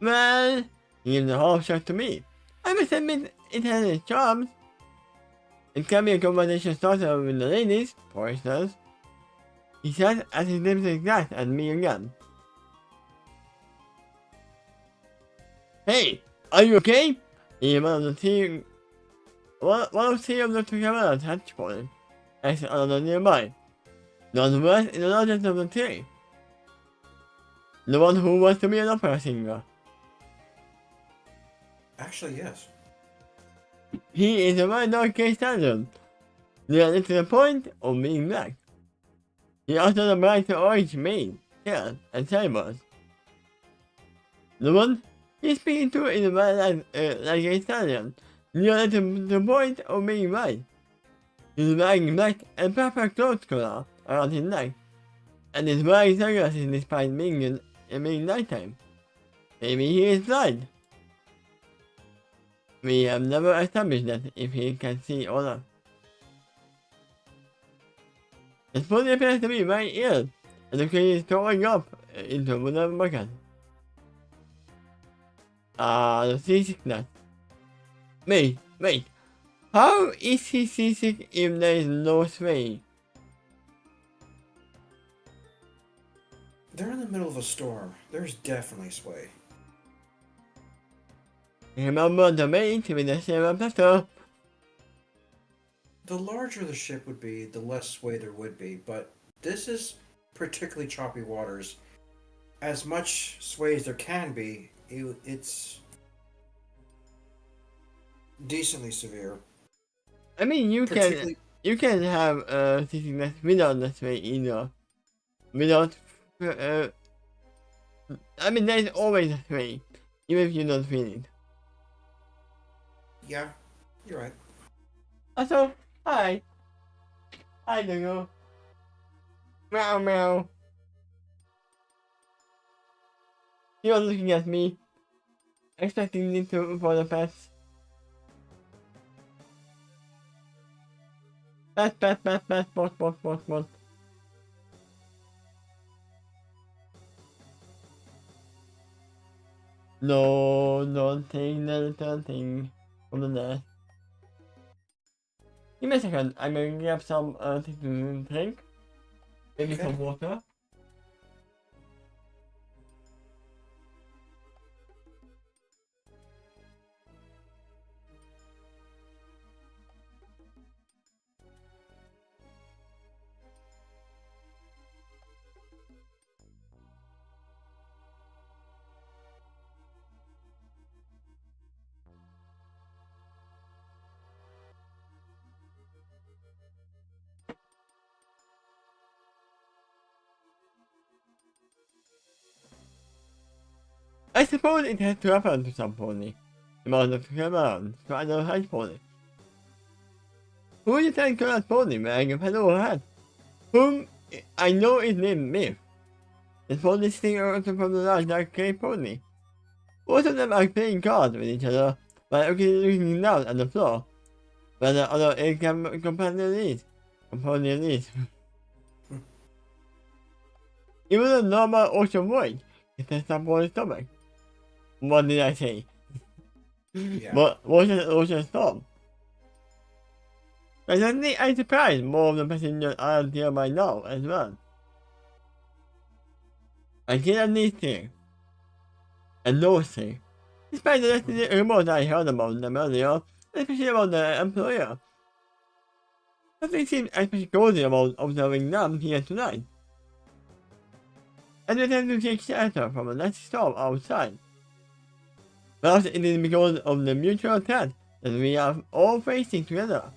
Well, he gives a half shot to me. I must admit, it has its charms. It can be a conversation starter with the ladies, for instance. He said as he dips his glass at me again. Hey, are you okay? He one of three of the two cameras touched for him. Asked another nearby. Not worse in the largest of the three. The one who wants to be an opera singer. Actually, yes. He is a very dark case standard. Nearly to the point of being black. He also has a bright orange mane, tail, and sideburns. The one he's speaking to is a man like a stallion, nearly to the point of being white. He's wearing black and purple clothes collar around his neck, and is wearing sunglasses despite being nighttime. Maybe he is blind. We have never established that if he can see or not. His body appears to be very ill, and the creature is throwing up into a wooden bucket. The seasickness. Wait. How is he seasick if there is no sway? They're in the middle of a storm. There's definitely sway. Remember the mate with the silver platter. The larger the ship would be, the less sway there would be, but this is particularly choppy waters. As much sway as there can be, it's decently severe. I mean, you can have seasickness without the sway either. Without, I mean, there is always a sway, even if you don't feel it. Yeah, you're right. Also, hi. Hi, Dingo. Meow meow. He was looking at me, expecting me to for the pets. Pet, bot. No, don't take the little thing from the nest. Give me a second, I'm gonna grab some thing to drink. Maybe Okay. some water. I suppose it has to happen to some pony. The amount of Cameron, so I know how pony. Who is that correct pony wearing a fellow hat? Whom I know is named Myth. The pony sitting around from the large dark gray pony. Both of them are playing cards with each other while looking down at the floor. Where the other companion is. Even a normal ocean voice, it has up on his stomach. What did I say? Yeah. But ocean storm? Presently, I'm surprised more of the passengers aren't here by now as well. I cannot need thing. And no thing. Despite the yesterday rumors I heard about them earlier, especially about the employer. Nothing seems especially cozy about observing them here tonight. And we tend to take shelter from a nasty storm outside. Perhaps it is because of the mutual threat that we are all facing together.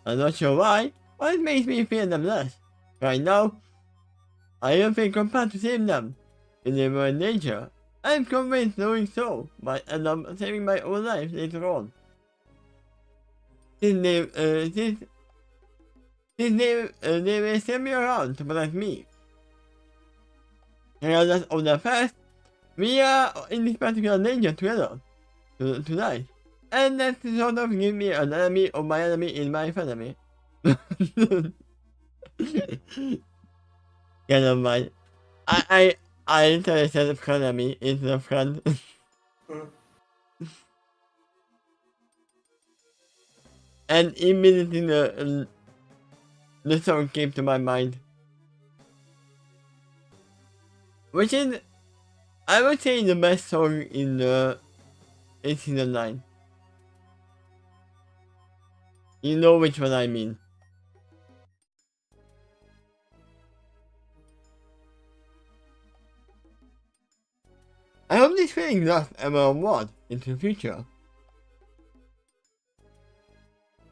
I'm not sure why, but it makes me fear them less. Right now, I don't feel compelled to save them. If they were in danger, I am convinced doing so might end up saving my own life later on. Since they will send me around to protect me. Regardless of the past, we are in this particular danger together tonight. And that sort of give me an enemy of my enemy is my enemy. Yeah, never mind. I literally said enemy instead of friend. And immediately the song came to my mind. Which is, I would say, the best song in season 9. You know which one I mean. I hope this feeling lasts ever onward into the future.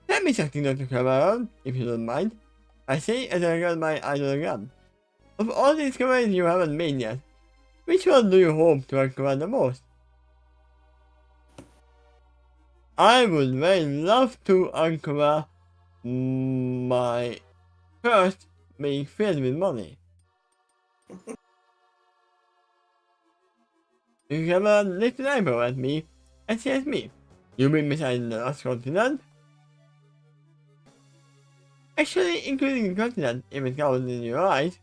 Let me something not to come around, if you don't mind. I say as I got my idol again. Of all the discoveries you haven't made yet, which one do you hope to uncover the most? I would very love to uncover my first being filled with money. You have a little eyebrow at me and says me. You mean beside the last continent? Actually, including the continent, if it counts in your eyes.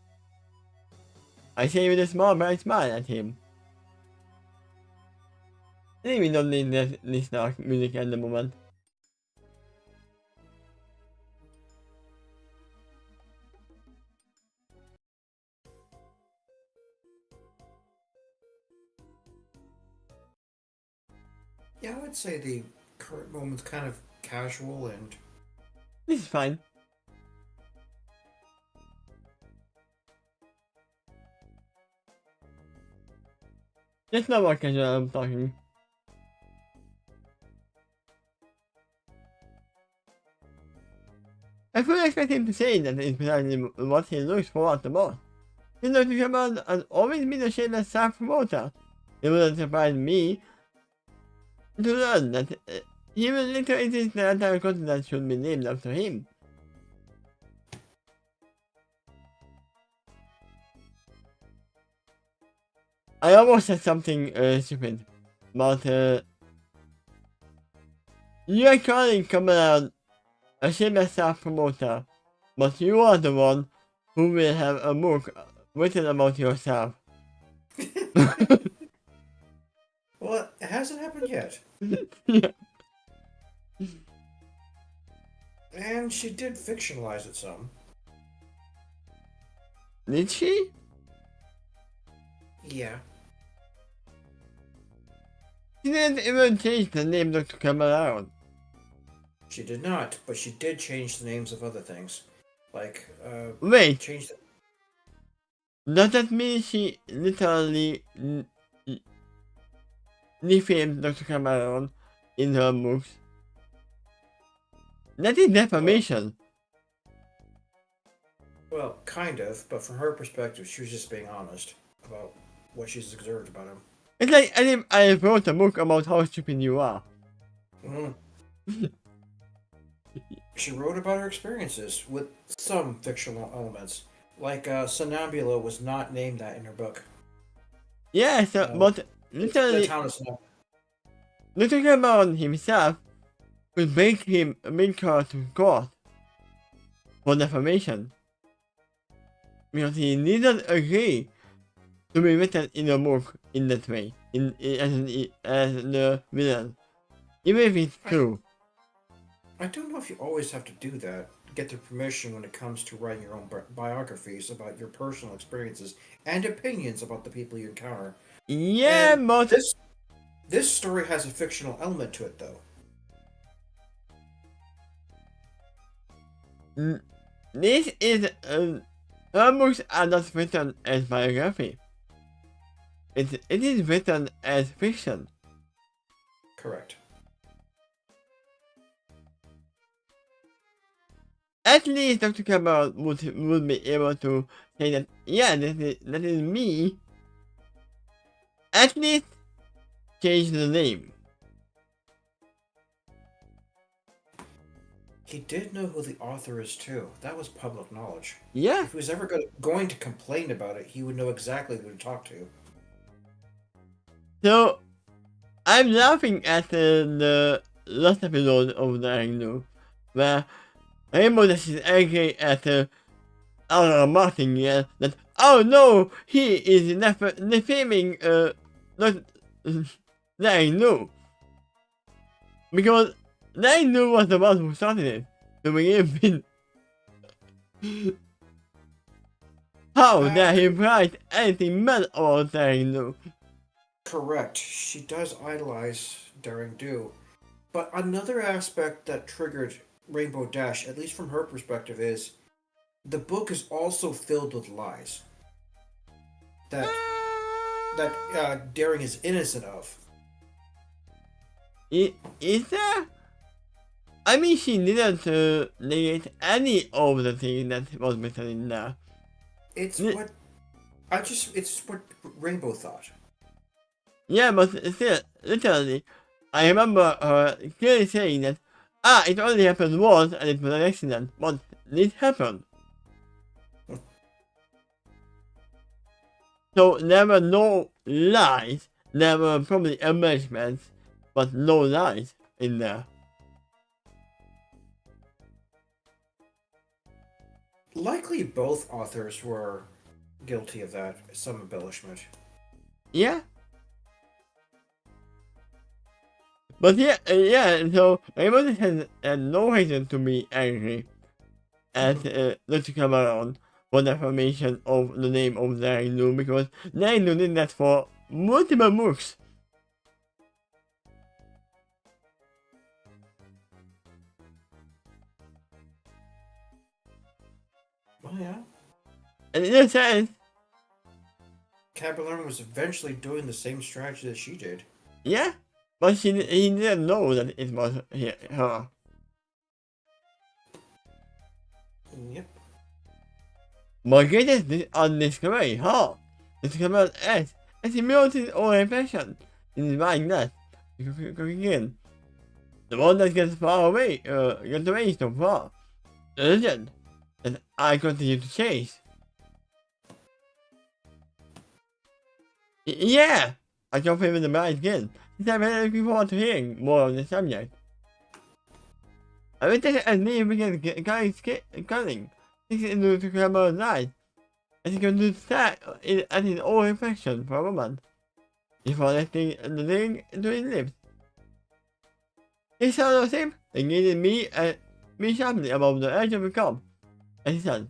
I say with a small bright smile at him. I think we don't need this dark music at the moment. Yeah, I would say the current moment's kind of casual and... This is fine. Just not what casual I'm talking. I fully expect him to say that it's precisely what he looks for at the most. His Dr. Cameron has always been a shameless self-promoter. It wouldn't surprise me to learn that he will later insist the entire continent should be named after him. I almost said something stupid about you are calling Cameron a shameless self-promoter, but you are the one who will have a book written about yourself. Well, it hasn't happened yet. Yeah. And she did fictionalize it some. Did she? Yeah. She didn't even change the name Dr. Cameron. She did not, but she did change the names of other things. Like, Wait, change the... does that mean she literally defamed Dr. Cameron in her books? That is defamation. Well, kind of, but from her perspective, she was just being honest about what she's observed about him. It's like I wrote a book about how stupid you are. Mm. She wrote about her experiences with some fictional elements. Like Sonambula was not named that in her book. Yeah, so, but The literally, town of Sonambula. looking about himself would make her to court for defamation. Because he didn't agree to be written in a book in that way, as the villain. Even if it's true. I don't know if you always have to do that. Get their permission when it comes to writing your own biographies about your personal experiences and opinions about the people you encounter. Yeah, And but this story has a fictional element to it, though. this is her books are not written as biography. It is written as fiction. Correct. At least Dr. Cameron would be able to say that, yeah, that is me. At least change the name. He did know who the author is too. That was public knowledge. Yeah. If he was ever going to complain about it, he would know exactly who to talk to. So, I'm laughing at the last episode of the Agnew, where Rainbow Dash is angry at Martin, yeah, that, oh no, he is defaming, not the Agnew. Because the Agnew was the one who started it to begin with. How dare he write anything bad about the Agnew? Correct. She does idolize Daring Do. But another aspect that triggered Rainbow Dash, at least from her perspective, is the book is also filled with lies that Daring is innocent of. Is there? I mean, she didn't negate any of the things that was written in there. It's what Rainbow thought. Yeah, but still, literally, I remember her clearly saying that, it only happened once and it was an accident, but this happened. So there were no lies, there were probably embellishments, but no lies in there. Likely both authors were guilty of that, some embellishment. Yeah. But so Raymond had no reason to be angry at Dr. Cameron for the formation of the name of Zagnu, because Zagnu did that for multiple books. Oh yeah. And in a sense, Caballero was eventually doing the same strategy that she did. yeah, but he didn't know that it was her. Yep. My greatest discovery, huh? Discovered as simulated or impression in his mind that again. The one that gets far away, gets away so far. The legend that I continue to chase. Yeah! I don't favor the mind again, since I'm really looking forward to hearing more on the subject. I will take it as me begin cutting things into the camera's eyes, as he can do that at his own reflection for a moment, before letting the ring into his lips. He saw the same, and gazed me sharply above the edge of the cup, and he said,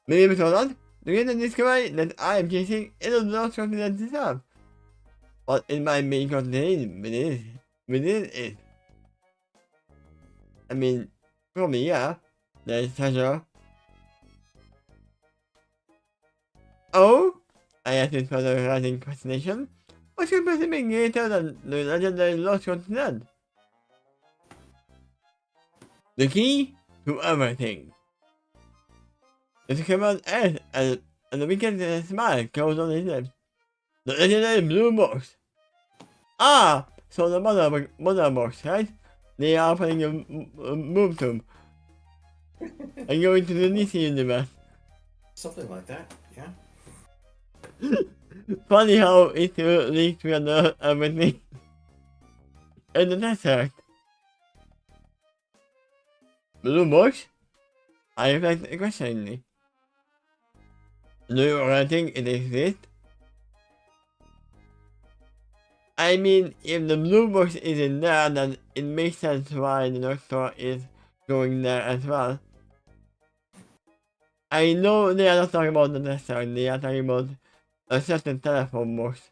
believe it or not, the greater discovery that I am chasing is not something that deserve, but it might be contained within it. I mean, probably yeah, there is treasure. Oh? I asked with further rising fascination. What could possibly be greater than the legendary lost continent? The key to everything. It came out as and the wicked smile closed on his lips. The legendary blue box. Ah, so the mother box, right? They are putting a move to and going to the DC universe. Something like that, yeah. Funny how it leaked with everything in the desert. Blue box? I reflect questioningly. Do you really think it exists? I mean, if the blue box isn't there, then it makes sense why the doctor is going there as well. I know they are not talking about the desert, they are talking about a certain telephone box.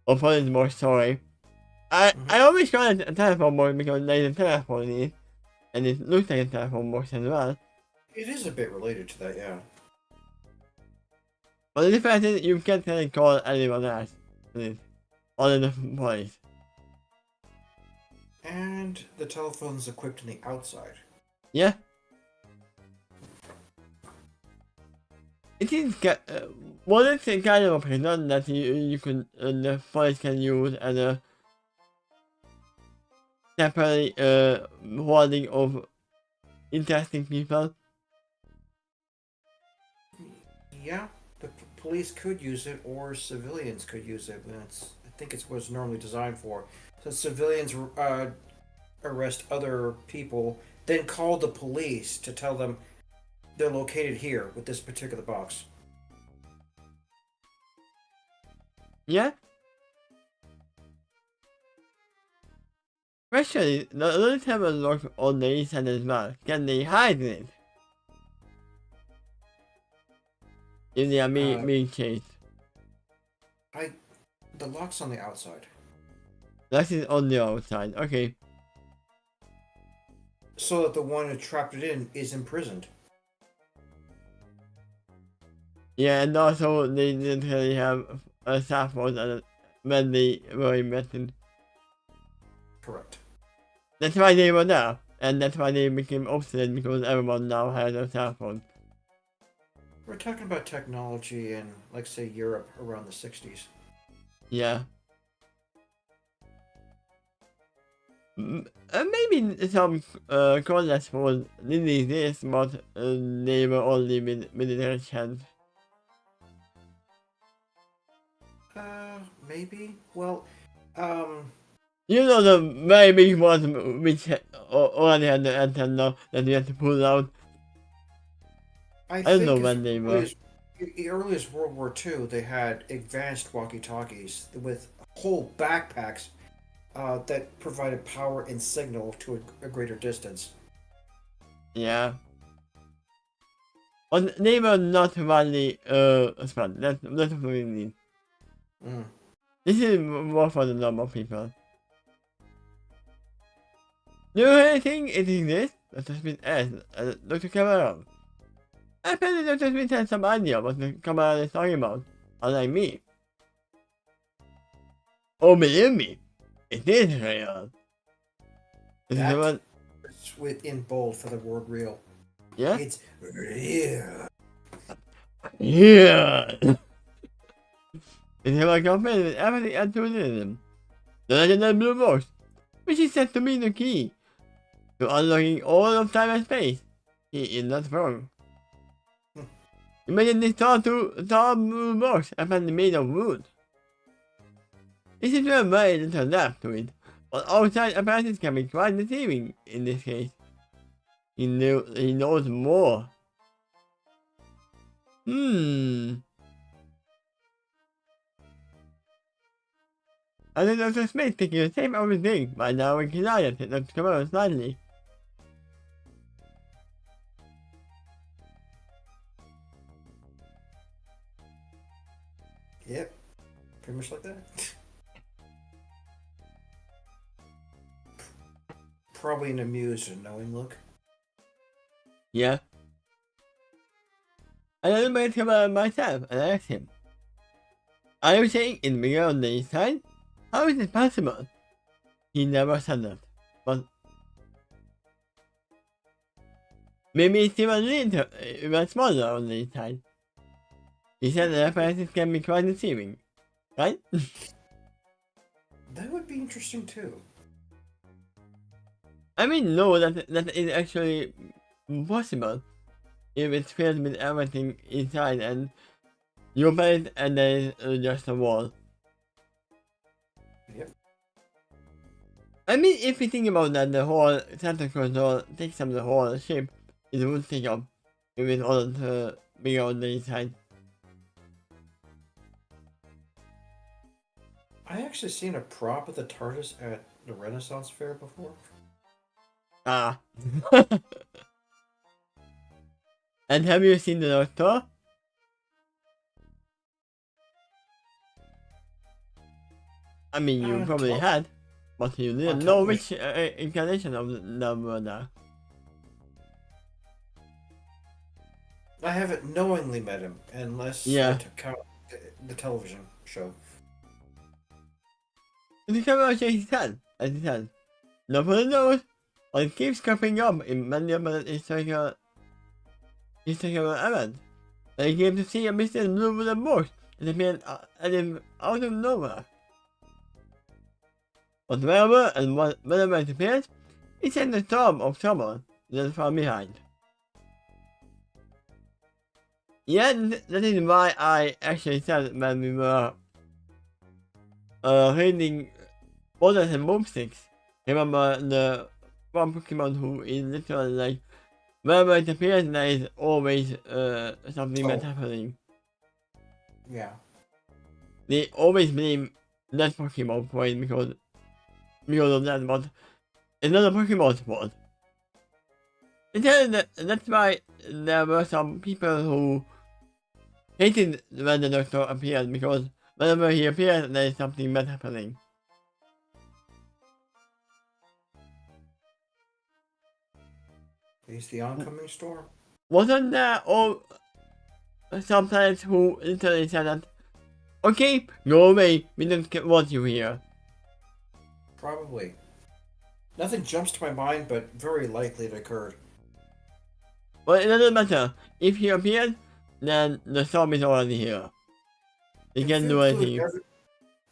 Or police box, sorry. I always call it a telephone box because there is a telephone in it, and it looks like a telephone box as well. It is a bit related to that, yeah. But the difference is you can't really call anyone else with it, other than police. And the telephone's equipped on the outside. Yeah. It is one of the kind of opinion that you can the police can use as a temporary holding of interesting people. Yeah, the police could use it, or civilians could use it. I think it's what it's normally designed for. So civilians arrest other people, then call the police to tell them they're located here with this particular box. Yeah. Especially, the other time look on the inside as well. Can they hide it? If they are being chased. The lock's on the outside. That is on the outside, okay. So that the one who trapped it in is imprisoned. Yeah, and also they didn't really have a staff force when they were invented. Correct. That's why they were there, and that's why they became obsolete because everyone now has a cell phone. We're talking about technology in, like, say, Europe around the 60s. Yeah. Maybe some colleges for didn't exist, but they were only military chance. Maybe? Well, You know the very big ones which already had the antenna that you had to pull out. I don't know think when they were. early as World War II, they had advanced walkie-talkies with whole backpacks that provided power and signal to a greater distance. Yeah. But they were not really smart. That's what we need. Mm. This is more for the normal people. Do you really think it exists? Dr. Smith asked Dr. Cameron. Apparently Dr. Smith had some idea what the Cameron is talking about, unlike me. Oh, believe me, it is real. That is in bold for the word real. Yeah? It's real. Yeah. It's about confidence with everything and tourism. The legendary blue box, which is said to be the key to unlocking all of time and space. He is not wrong. Imagine this tall blue box apparently made of wood. This is a very little depth to it, but outside appearances can be quite deceiving in this case. He knows more. I think Dr. Smith taking the same everything by now we can eye it Dr. Cameron slightly. Yep. Pretty much like that. Probably an amused and knowing look. Yeah. I don't mind Cameron myself and I asked him. Are you saying in beyond the inside? How is it possible? He never said that, but maybe it's even smaller on the inside. He said the references can be quite deceiving, right? That would be interesting too. I mean, no, that is actually possible if it's filled with everything inside and you open it and there is just a wall. Yep. I mean, if you think about that, the whole center control takes up the whole ship, it would take up if it wasn't bigger on the inside. I actually seen a prop of the TARDIS at the Renaissance Fair before. Ah. And have you seen the Doctor? I mean, you probably had, but you didn't know which incarnation of them were there. I haven't knowingly met him, unless I count the television show. The camera shakes his head, as he said, nobody knows, but it keeps cropping up in many of the historical events. They came to see a mysterious blue with a boat that appeared out of nowhere. But wherever and whenever it appears, it sends a storm of trouble that's far behind. Yeah, that is why I actually said when we were reading Borders and Boomsticks. Remember the one Pokemon who is literally like, wherever it appears, there is always something bad happening. Yeah. They always blame that Pokemon for it because of that, but it's not a Pokemon's fault. That's why there were some people who hated when the Doctor appeared, because whenever he appears, there is something bad happening. He's the oncoming storm. Wasn't there some planets who literally said that, okay, go away, we don't want you here? Probably. Nothing jumps to my mind, but very likely it occurred. Well, it doesn't matter. If he appeared, then the storm is already here. They can't do anything.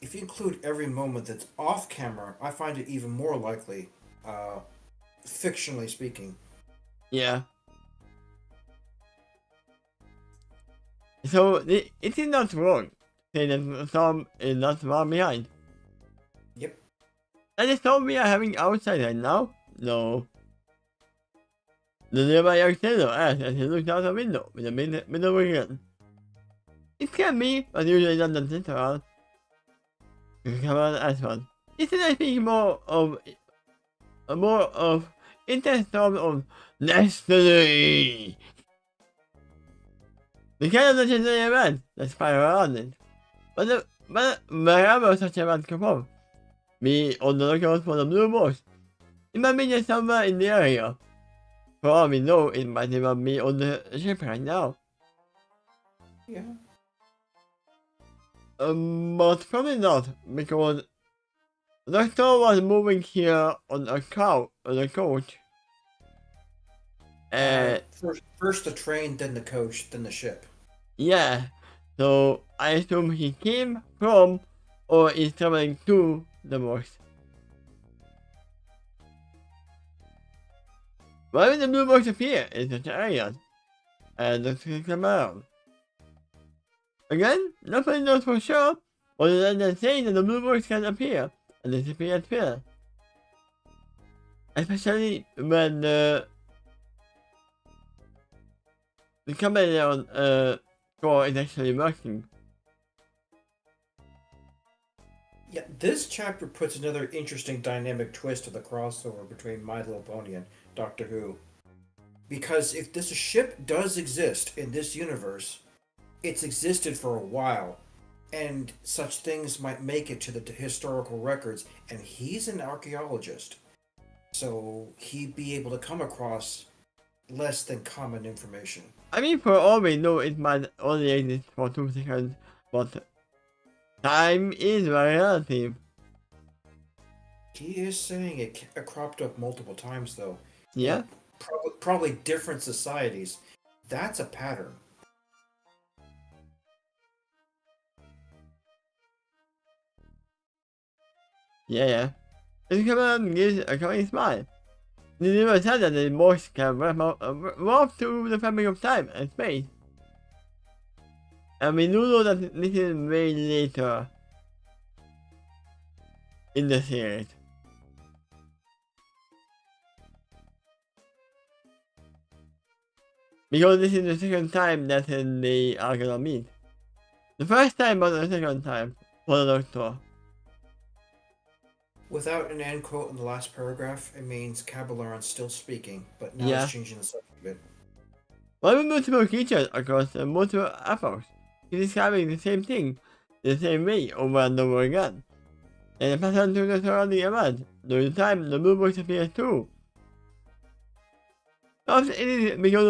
If you include every moment that's off camera, I find it even more likely, fictionally speaking. Yeah. So, it is not wrong to say that the storm is not far behind. Yep. And the storm we are having outside right now? No. The nearby Arcano asked as he looked out the window with a middle gun. It can be, but usually doesn't sit around. Come on, answered. Isn't I think more of intense storm of destiny? The kind of legendary event that spiral around it. But wherever such event come from, be on the lookout for the blue boat. It might be just somewhere in the area. For all we know, it might even be on the ship right now. Yeah. But probably not, because the Doctor was moving here on a coach. First the train, then the coach, then the ship. Yeah, so I assume he came from or is traveling to the box. Why would the blue box appear in such an area? And let's come around. Again, nobody knows for sure, other than saying that the blue box can appear and disappear at will. Especially when the chameleon score is actually working. Yeah, this chapter puts another interesting dynamic twist to the crossover between My Little Pony and Doctor Who. Because if this ship does exist in this universe, it's existed for a while, and such things might make it to the historical records, and he's an archaeologist, so he'd be able to come across less than common information. I mean, for all we know, it might only exist for 2 seconds, but time is very relative. He is saying it cropped up multiple times, though. Yeah? Probably different societies. That's a pattern. Yeah. This command gives a coming smile. The never said that the Morse can warp to the fabric of time and space. And we do know that this is way later in the series. Because this is the second time that they are gonna meet. The first time was the second time for the Doctor. Without an end quote in the last paragraph, it means Cabalaron's still speaking, but now Yeah. he's changing the subject a bit. Why would multiple creatures across multiple epochs keep describing the same thing the same way over and over again? And the pattern to the surrounding event, during time the blue box appears too. Perhaps it is because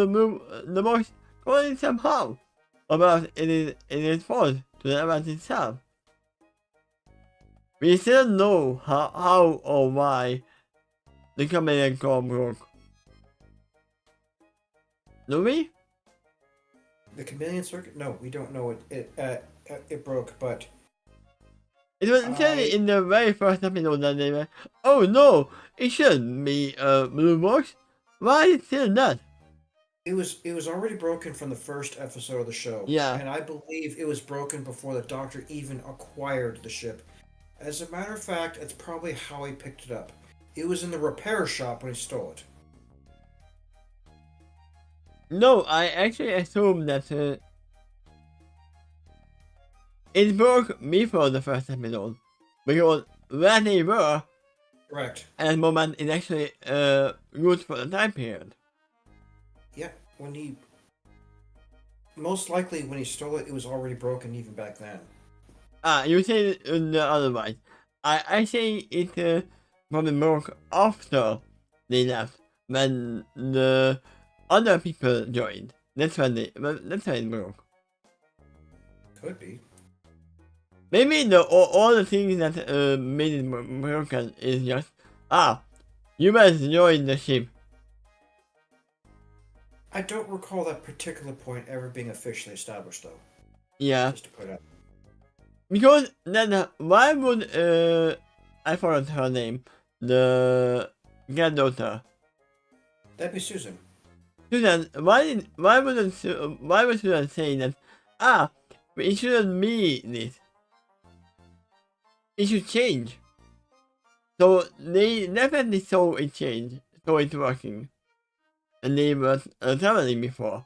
the box calling somehow, or perhaps it is in response to the event itself. We still don't know how or why the chameleon core broke. Do we? The chameleon circuit? No, we don't know it broke, but It was said in the very first episode that they were, oh no, it shouldn't be a blue box. Why is it still not? it was already broken from the first episode of the show. Yeah. And I believe it was broken before the Doctor even acquired the ship. As a matter of fact, it's probably how he picked it up. It was in the repair shop when he stole it. No, I actually assume that it broke before the first episode. Because where they were Correct. at the moment is actually good for the time period. Yeah, when he... Most likely when he stole it, it was already broken even back then. You say the otherwise. I say it probably broke after they left, when the other people joined. That's when it broke. Could be. Maybe all the things that made it broken is just, you guys joined the ship. I don't recall that particular point ever being officially established, though. Yeah. Just to put out. Because then why would I forgot her name, the granddaughter. That'd be Susan. Susan, why was Susan saying that? It shouldn't be this. It should change. So they definitely saw it change, saw it working, and they were traveling before.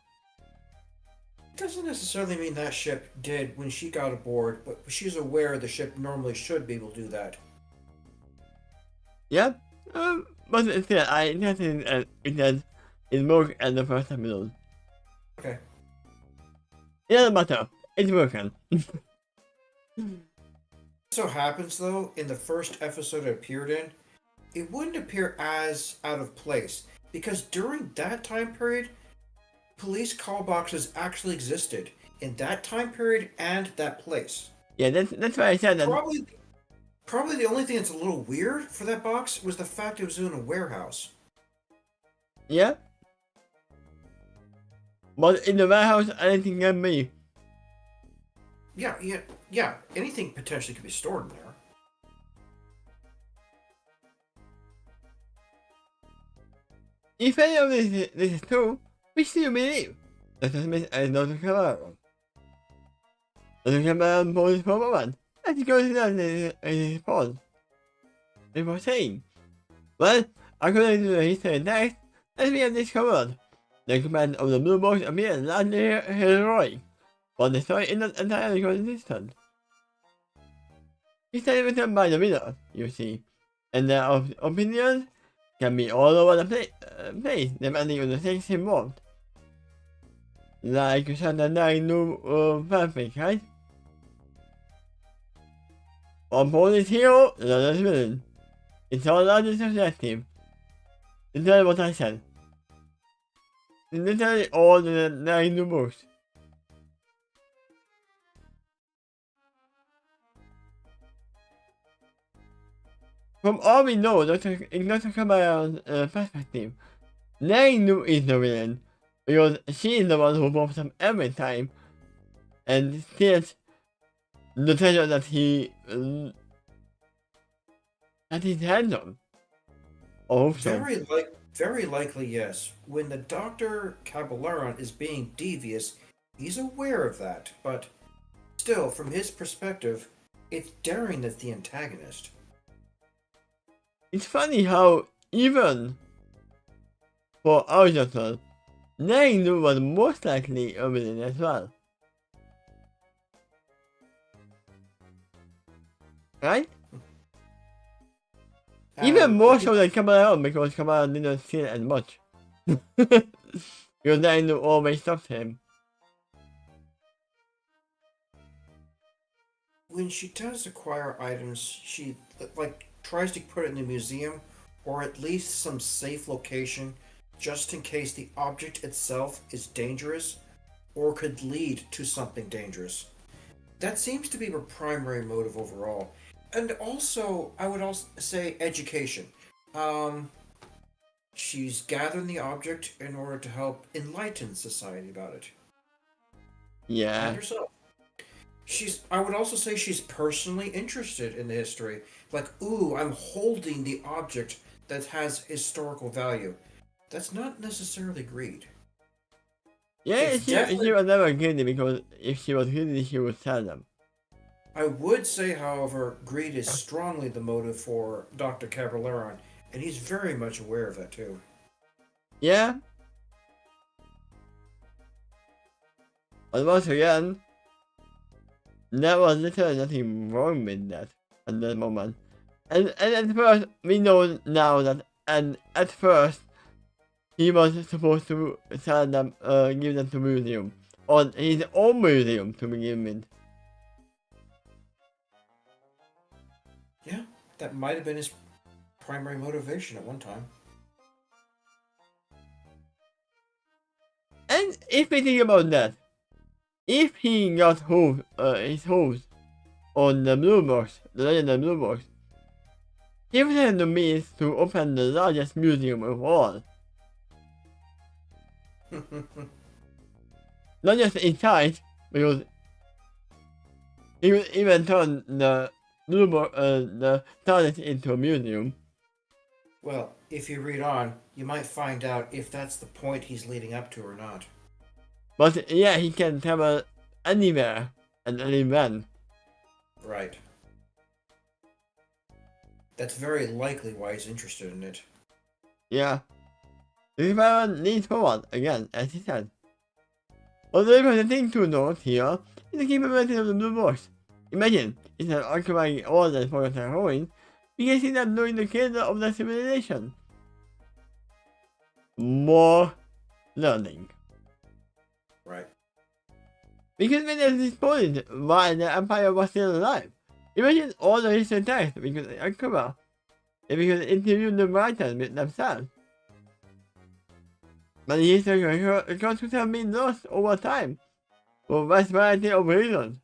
It doesn't necessarily mean that ship did when she got aboard, but she's aware the ship normally should be able to do that. Yeah, but still, I think it does. It broke at the first episode. Okay. It doesn't matter. It's broken. So happens though, in the first episode it appeared in, it wouldn't appear as out of place because during that time period, police call boxes actually existed in that time period and that place. Yeah, that's why I said that. Probably the only thing that's a little weird for that box was the fact it was in a warehouse. Yeah. But in the warehouse, anything can be. Yeah. Anything potentially could be stored in there. If any of this is true, we still believe that the Smith is not a Cameron. The Cameron poses for a moment, and he goes down in his pause. Before saying, well, according to the history text that we have discovered, the command of the Blue Box appears largely heroic, but the story is not entirely consistent. History written by the reader, you see, and their opinions can be all over the place depending on the things involved. Like certain new fanfic, right? One police hero, the other villain. It's all largely subjective. Literally what I said. Literally all the 9 new books. From all we know, Dr. Cameron's perspective, Nine is the villain, because she is the one who pops up every time, and steals the treasure that he That he's handsome. I hope so. Very likely, yes. When the Dr. Cabaleron is being devious, he's aware of that, but still, from his perspective, it's Daring that's the antagonist. It's funny how even for Aristotle, Daring was most likely a villain as well. Right? Even more so than Cabaleron, because Cabaleron didn't steal as much. Because Daring always stopped him. When she does acquire items, she like tries to put it in the museum or at least some safe location just in case the object itself is dangerous or could lead to something dangerous. That seems to be her primary motive overall. And also, I would also say education. Um, she's gathering the object in order to help enlighten society about it. Yeah. And herself. I would also say she's personally interested in the history. Like, ooh, I'm holding the object that has historical value. That's not necessarily greed. Yeah, she was never greedy, because if she was greedy, she would sell them. I would say, however, greed is strongly the motive for Dr. Cabaleron, and he's very much aware of that too. Yeah. But once again, there was literally nothing wrong with that at that moment. And at first, we know now that, and at first, he was supposed to sell them, give them to museum, or his own museum to begin with. Yeah, that might have been his primary motivation at one time. And if we think about that, if he got his hooves on the blue box, the legend of the blue box, he would have the means to open the largest museum of all. Not just inside, because he would even turn the blue box, the TARDIS into a museum. Well, if you read on, you might find out if that's the point he's leading up to or not. But yeah, he can travel anywhere and anywhen. Right. That's very likely why he's interested in it. Yeah. The experiment leads forward again, as he said. Although the thing to note here is the capability of the blue box. Imagine, instead of occupying all the forest and heroine, we can see them during the cradle of the civilization. More learning. Right. Because when at this point, while the Empire was still alive, imagine all the history texts we could uncover, and we could interview the writers with themselves. But the history records could have been lost over time, for a vast variety of reasons.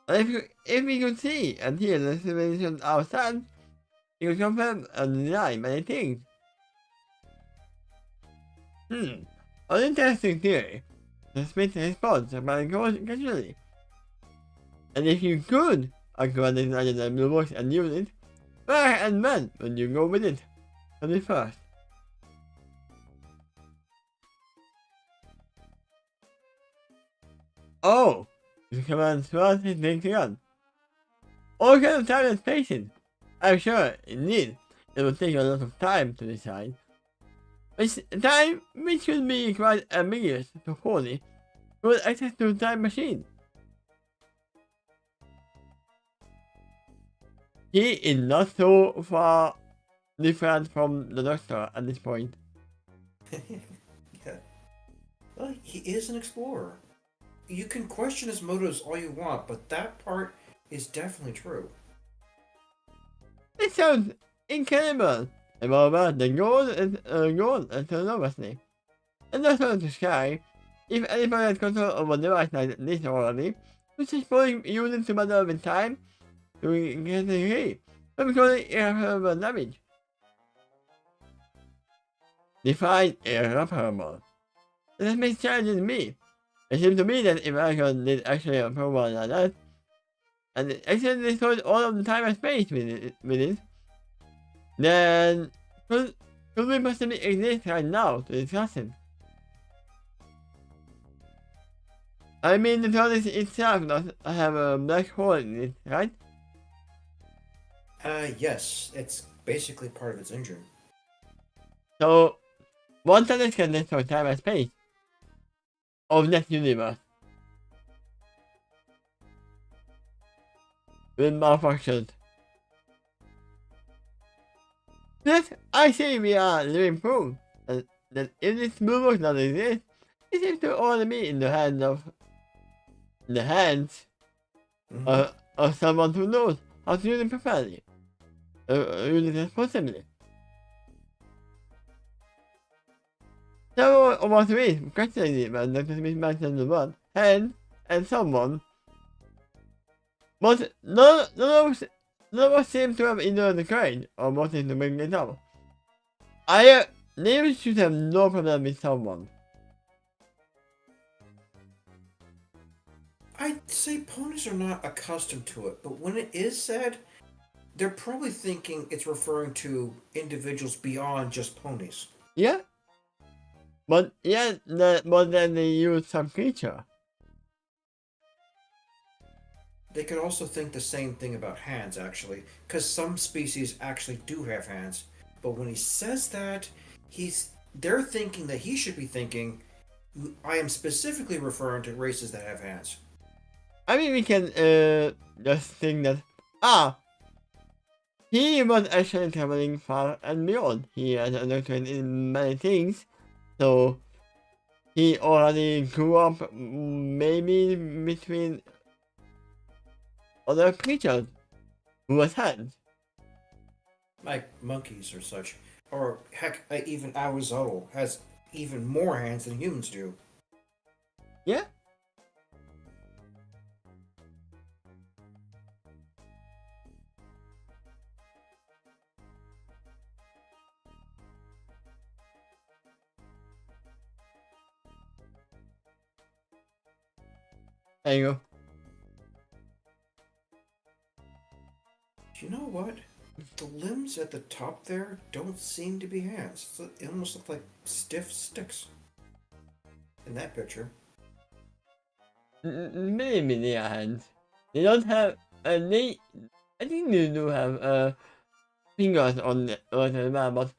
If we could see and hear the civilization outside, we could confirm and deny many things. An interesting theory. The Smith response about casually. And if you could acquire this larger blue box and use it, where and when would you go with it? On the first. Oh! The command swells his things again. All kind of time and patience. I'm sure, indeed, it will take a lot of time to decide. It's time which should be quite ambiguous to Foley, who has access to the time machine. He is not so far different from the Doctor at this point. Yeah. Well, he is an explorer. You can question his motives all you want, but that part is definitely true. It sounds incredible. And moreover, the goal is autonomously. And not only the sky, if anybody has control over a device like this already, which is probably using to battle with time to get the degree, but because of irreparable damage. Define irreparable. That makes challenging me. It seems to me that if I did actually a program like that, and it actually destroys all of the time and space with it, then could we possibly exist right now to discuss it? I mean, the TARDIS itself does have a black hole in it, right? Yes, it's basically part of its engine. So, one TARDIS can destroy time and space of that universe with malfunctions. This, I say we are living proof that if this movement doesn't exist, it seems to only be in the hands of someone who knows how to use it properly, use it responsibly. Several of us read questioning it when Dr. Smith mentioned the word hand and someone, but none of us seem to have either the courage or motive to bring it up. They should have no problem with someone. I'd say ponies are not accustomed to it, but when it is said, they're probably thinking it's referring to individuals beyond just ponies. Yeah? But then they use some creature. They could also think the same thing about hands, actually, because some species actually do have hands. But when he says that, they're thinking that he should be thinking, I am specifically referring to races that have hands. I mean, we can just think that, he was actually traveling far and beyond. He has undertaken in many things, so he already grew up maybe between other creatures who has hands. Like monkeys or such. Or heck, even Arizal has even more hands than humans do. Yeah? There you go. You know what? The limbs at the top there don't seem to be hands. They almost look like stiff sticks. In that picture. Maybe they are hands. They don't have, I think they do have fingers on the map, but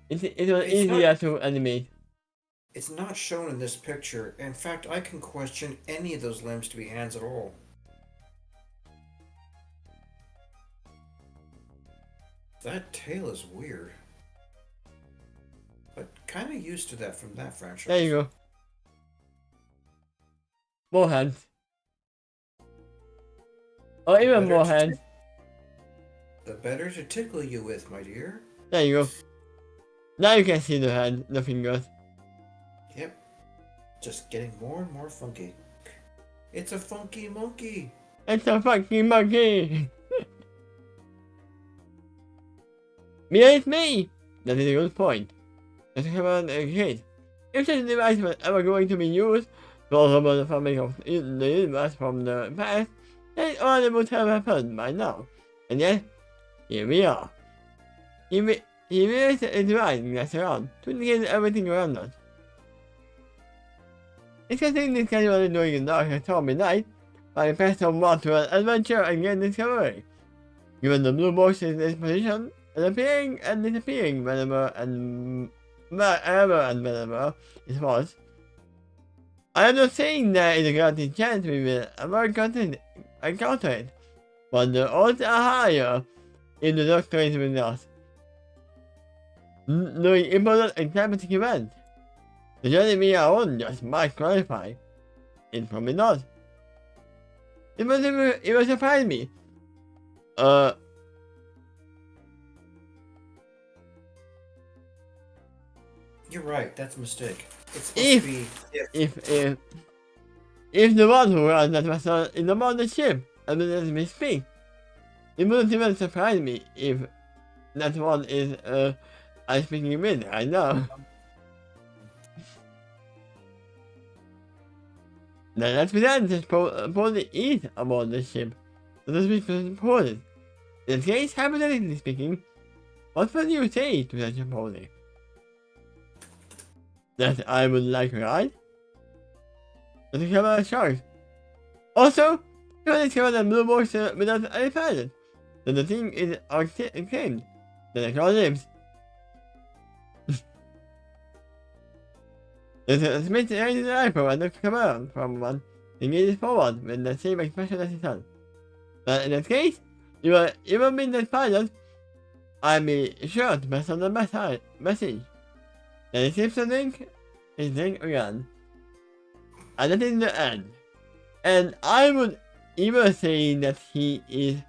it was easier to animate. It's not shown in this picture. In fact, I can question any of those limbs to be hands at all. That tail is weird. But kind of used to that from that franchise. There you go. More hands. Or even more hands. The better to tickle you with, my dear. There you go. Now you can see the hand, the fingers. Yep. Just getting more and more funky. It's a funky monkey. It's a funky monkey. Yeah, it's me. That is a good point. Let's have an kid. If this device was ever going to be used to automate the fabric of the universe from the past, then it already would have happened by now. And yet, here we are. He raised a device that's around to indicate everything around us. It's a thing this casually doing in dark and stormy night, by the path of one to an adventure and great discovery. Given the blue box in this position, and appearing and disappearing whenever and whenever it was. I am not saying there is a guaranteed chance we will ever encounter it, but the odds are higher if the Doctor is with us. Knowing important and climatic events, the journey we are on just might qualify. It probably not. It will surprise me. You're right, that's a mistake. It's supposed to be if the one who runs that vessel is aboard the ship and let me speak, it wouldn't even surprise me if that one is I'm speaking with right now. Now let's pretend this probably is aboard the ship. does be important. In this case, hypothetically speaking, what would you say to such a pony? That I would like a ride? But the camera sharks. Also, you will discover that Blue Box without any pilot. Then the thing is unclaimed. Then the car lives. There's a Smith engine rifle and the camera from one engages forward with the same expression as his son. But in this case, you will be the pilot. I'll be sure to pass on the message. Then he slips the link, his link again. And that is the end. And I would even say that he is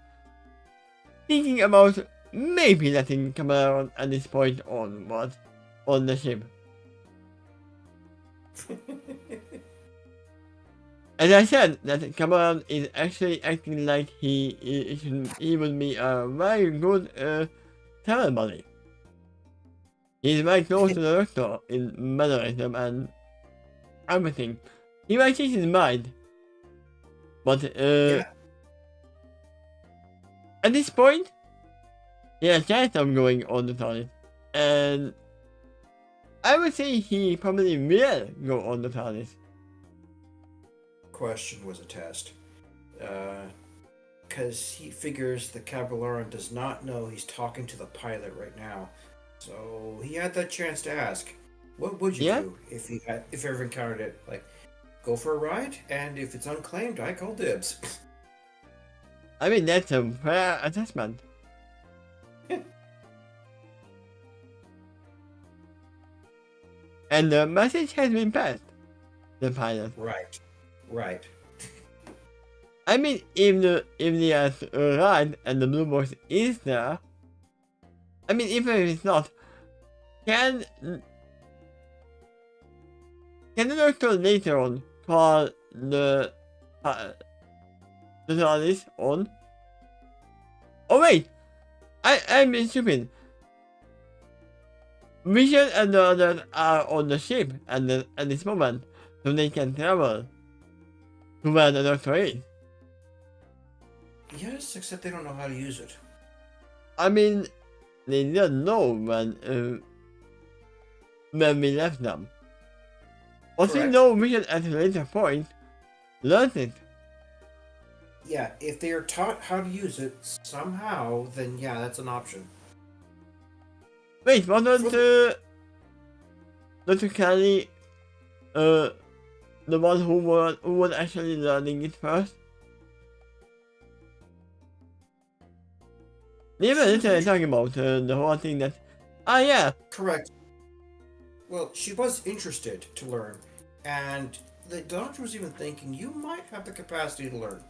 thinking about maybe letting Cameron at this point onward on the ship. As I said, that Cameron is actually acting like he would be a very good travel buddy. He's very close to the doctor in mannerism and everything. He might change his mind. But Yeah. at this point, he has a chance of going on the TARDIS. And I would say he probably will go on the TARDIS. Question was a test. Because he figures the Cabalaran does not know he's talking to the pilot right now. So he had that chance to ask, what would you do if you ever encountered it? Like, go for a ride, and if it's unclaimed, I call dibs. I mean, that's a fair assessment. And the message has been passed. The pilot. Right. I mean, if the ride and the blue box is there, I mean, even if it's not, can the doctor later on call the TARDIS on? Oh wait, I'm stupid. Vision and the others are on the ship at this moment, so they can travel to where the doctor is. Yes, except they don't know how to use it. I mean, they didn't know when we left them. Once we Correct. know Vision at a later point, learns it. Yeah, if they are taught how to use it somehow, then yeah, that's an option. Wait, wasn't Dr. Kelly the one who was actually learning it first? They were literally talking about the whole thing that, yeah. Correct. Well, she was interested to learn, and the doctor was even thinking you might have the capacity to learn.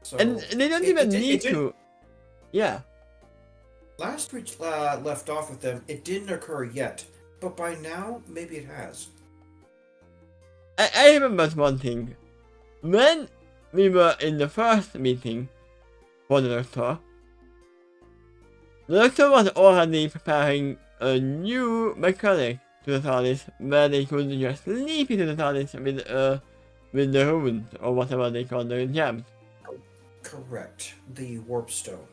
So, And they don't even need to. Yeah. Last we left off with them, it didn't occur yet, but by now, maybe it has. I remember one thing. When we were in the first meeting for the doctor was already preparing a new mechanic to the TARDIS where they could just leap into the TARDIS with the runes or whatever they call the gems. Correct. The warp stone.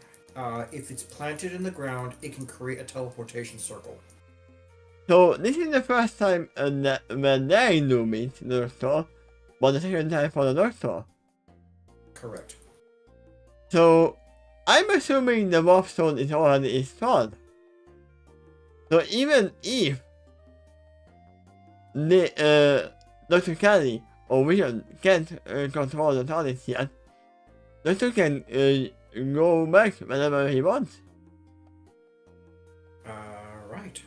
If it's planted in the ground, it can create a teleportation circle. So this is the first time when they do meet the doctor, but the second time for the doctor. Correct. So I'm assuming the warp stone is already installed. So even if Dr. Kelly or Vision can't control the TARDIS yet, Doctor can go back whenever he wants. Right.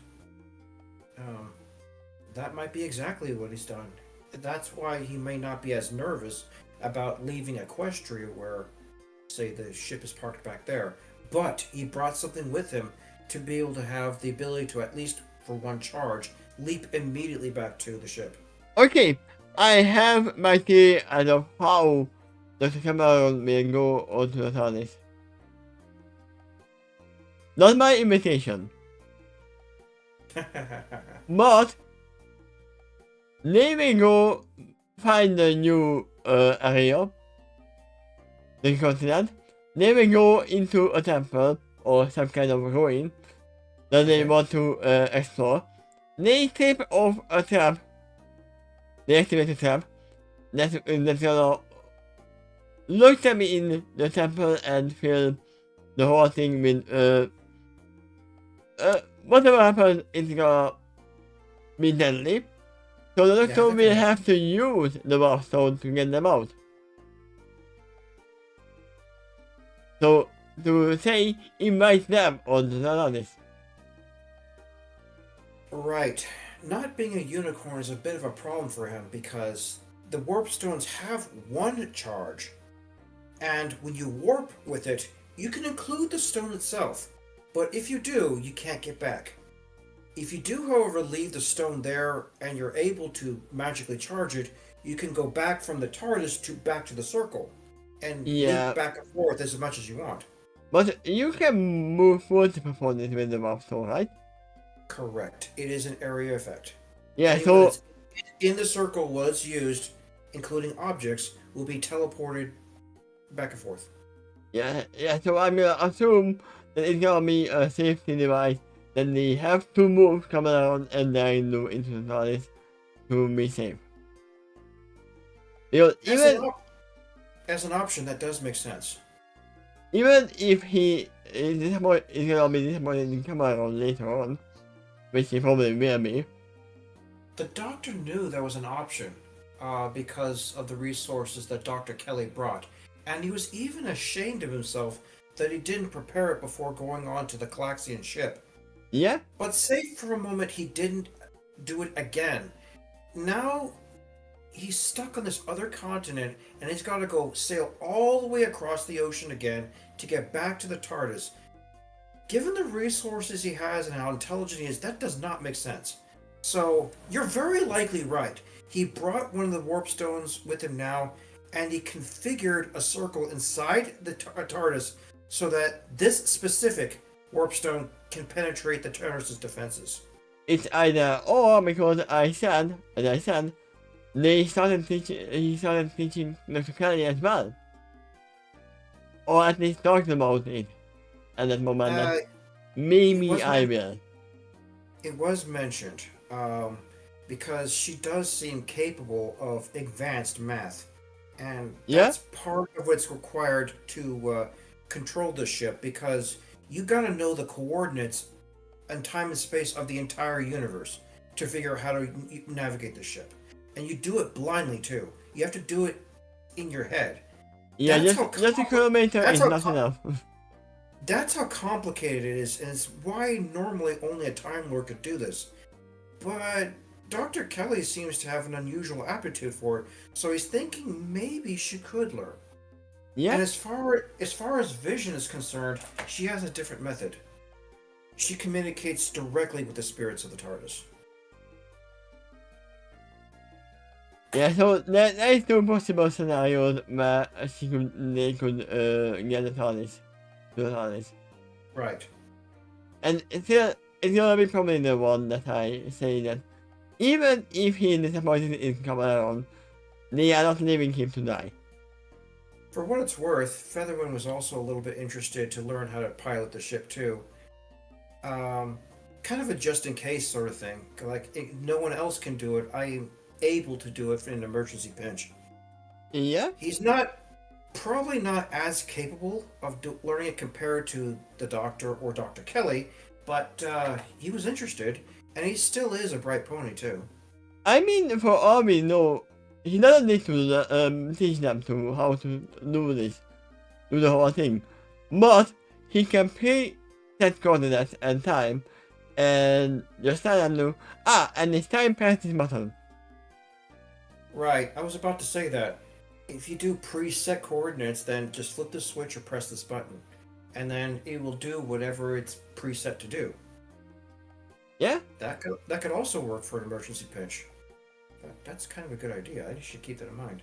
That might be exactly what he's done. That's why he may not be as nervous about leaving Equestria where, say, the ship is parked back there. But he brought something with him to be able to have the ability to, at least for one charge, leap immediately back to the ship. Okay, I have my theory as of how Dr. Cameron will go onto the TARDIS. Not my invitation, but they will go find a new area, the continent. They will go into a temple or some kind of ruin that they want to explore. They tip off a trap. They activate a trap that's gonna look them in the temple and fill the whole thing with whatever happens is gonna be deadly. So the doctor will have to use the warp stone to get them out. So to say invite them on the TARDIS. Right. Not being a unicorn is a bit of a problem for him because the warp stones have one charge. And when you warp with it, you can include the stone itself. But if you do, you can't get back. If you do, however, leave the stone there and you're able to magically charge it, you can go back from the TARDIS back to the circle. And loop back and forth as much as you want. But you can move multiple points with the warp stone, right? Correct. It is an area effect. Yeah, anyone so in the circle was used, including objects, will be teleported back and forth. Yeah, so I'm gonna assume that it's gonna be a safety device that they have to move, come around, and then move into the TARDIS to be safe. Because as an option, that does make sense. Even if he is gonna be disappointed in come around later on, which he probably will be. The Doctor knew there was an option because of the resources that Dr. Kelly brought, and he was even ashamed of himself that he didn't prepare it before going on to the Calaxian ship. Yeah? But say for a moment he didn't do it again. Now he's stuck on this other continent and he's got to go sail all the way across the ocean again to get back to the TARDIS. Given the resources he has and how intelligent he is, that does not make sense. So you're very likely right. He brought one of the warp stones with him now, and he configured a circle inside the TARDIS so that this specific warp stone can penetrate the TARDIS's defenses. It's either or, because he started teaching Dr. Kelly as well. Or at least talked about it at that moment. That maybe I will. It was mentioned, because she does seem capable of advanced math. And that's part of what's required to control the ship, because you gotta know the coordinates and time and space of the entire universe to figure out how to navigate the ship. And you do it blindly too. You have to do it in your head. Yeah, just a kilometer is not enough. That's how complicated it is, and it's why normally only a Time Lord could do this. But Dr. Kelly seems to have an unusual aptitude for it, so he's thinking maybe she could learn. Yeah. And as far as Vision is concerned, she has a different method. She communicates directly with the spirits of the TARDIS. Yeah, so there is two possible scenarios where they could get the TARDIS. To the TARDIS. Right. And it's gonna be probably the one that I say that even if he is disappointed in coming around, they are not leaving him to die. For what it's worth, Featherwind was also a little bit interested to learn how to pilot the ship too. Kind of a just-in-case sort of thing. Like, no one else can do it, I am able to do it in an emergency pinch. Yeah? He's probably not as capable of learning it compared to the Doctor or Dr. Kelly, but he was interested, and he still is a bright pony too. I mean, for all we know, he doesn't need to teach them to how to do this, do the whole thing, but he can preset coordinates and time, and just tell them to, and it's time past this button. Right, I was about to say that. If you do preset coordinates, then just flip the switch or press this button, and then it will do whatever it's preset to do. Yeah? That could also work for an emergency pinch. That's kind of a good idea. I should keep that in mind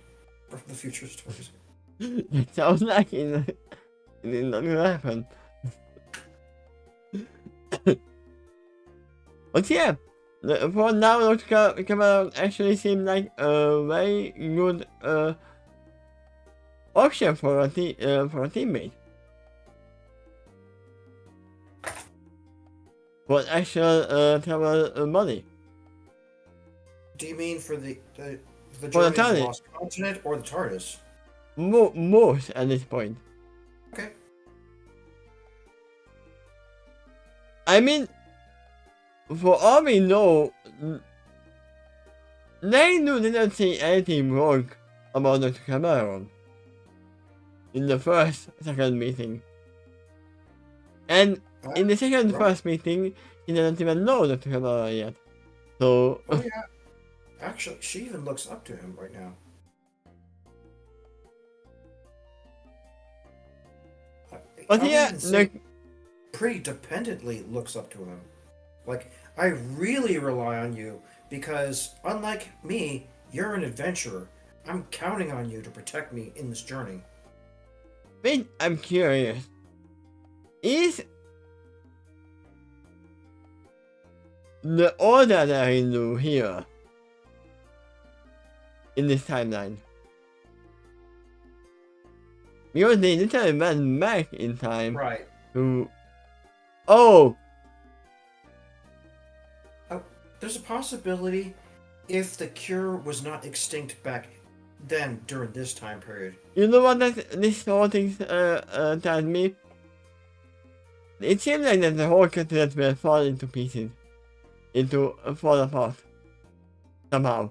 for the future stories. It sounds like it's not gonna happen. But yeah, for now, Dr. Cameron actually seemed like a very good option for a teammate. For actual travel money. Do you mean for the For the journey to the TARDIS. Lost Continent or the TARDIS? Most at this point. Okay. I mean, for all we know, they didn't see anything wrong about Dr. Cameron in the second meeting. And in the first meeting, he didn't even know Dr. Cameron yet. So. Oh, yeah. Actually, she even looks up to him right now. But yeah, like. Pretty dependently looks up to him. Like, I really rely on you because, unlike me, you're an adventurer. I'm counting on you to protect me in this journey. Wait, I'm curious. Is the order that I do here in this timeline? Because they literally went back in time. Right. To. Oh! There's a possibility if the cure was not extinct back then during this time period. You know what this whole thing tells me? It seems like that the whole continent will fall into pieces. Fall apart. Somehow.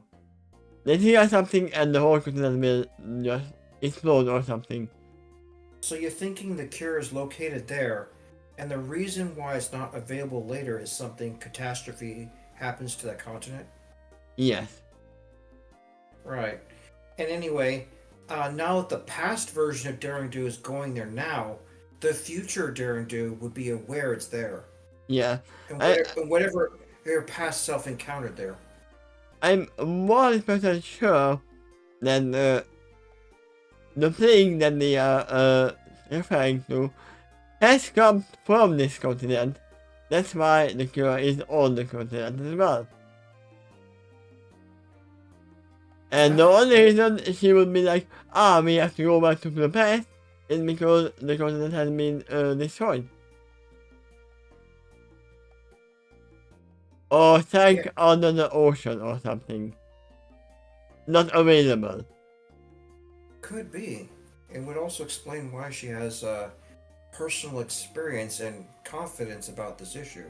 They hear something and the whole continent will just explode or something. So you're thinking the cure is located there, and the reason why it's not available later is something catastrophe happens to that continent? Yes. Right. And anyway, now that the past version of Daring Do is going there now, the future Daring Do would be aware it's there. Yeah. And whatever your past self encountered there. I'm 100% sure that the thing that they are referring to has come from this continent. That's why the cure is on the continent as well. And the only reason she would be like, we have to go back to the past is because the continent has been destroyed. Or sank under the ocean or something. Not available. Could be. It would also explain why she has personal experience and confidence about this issue.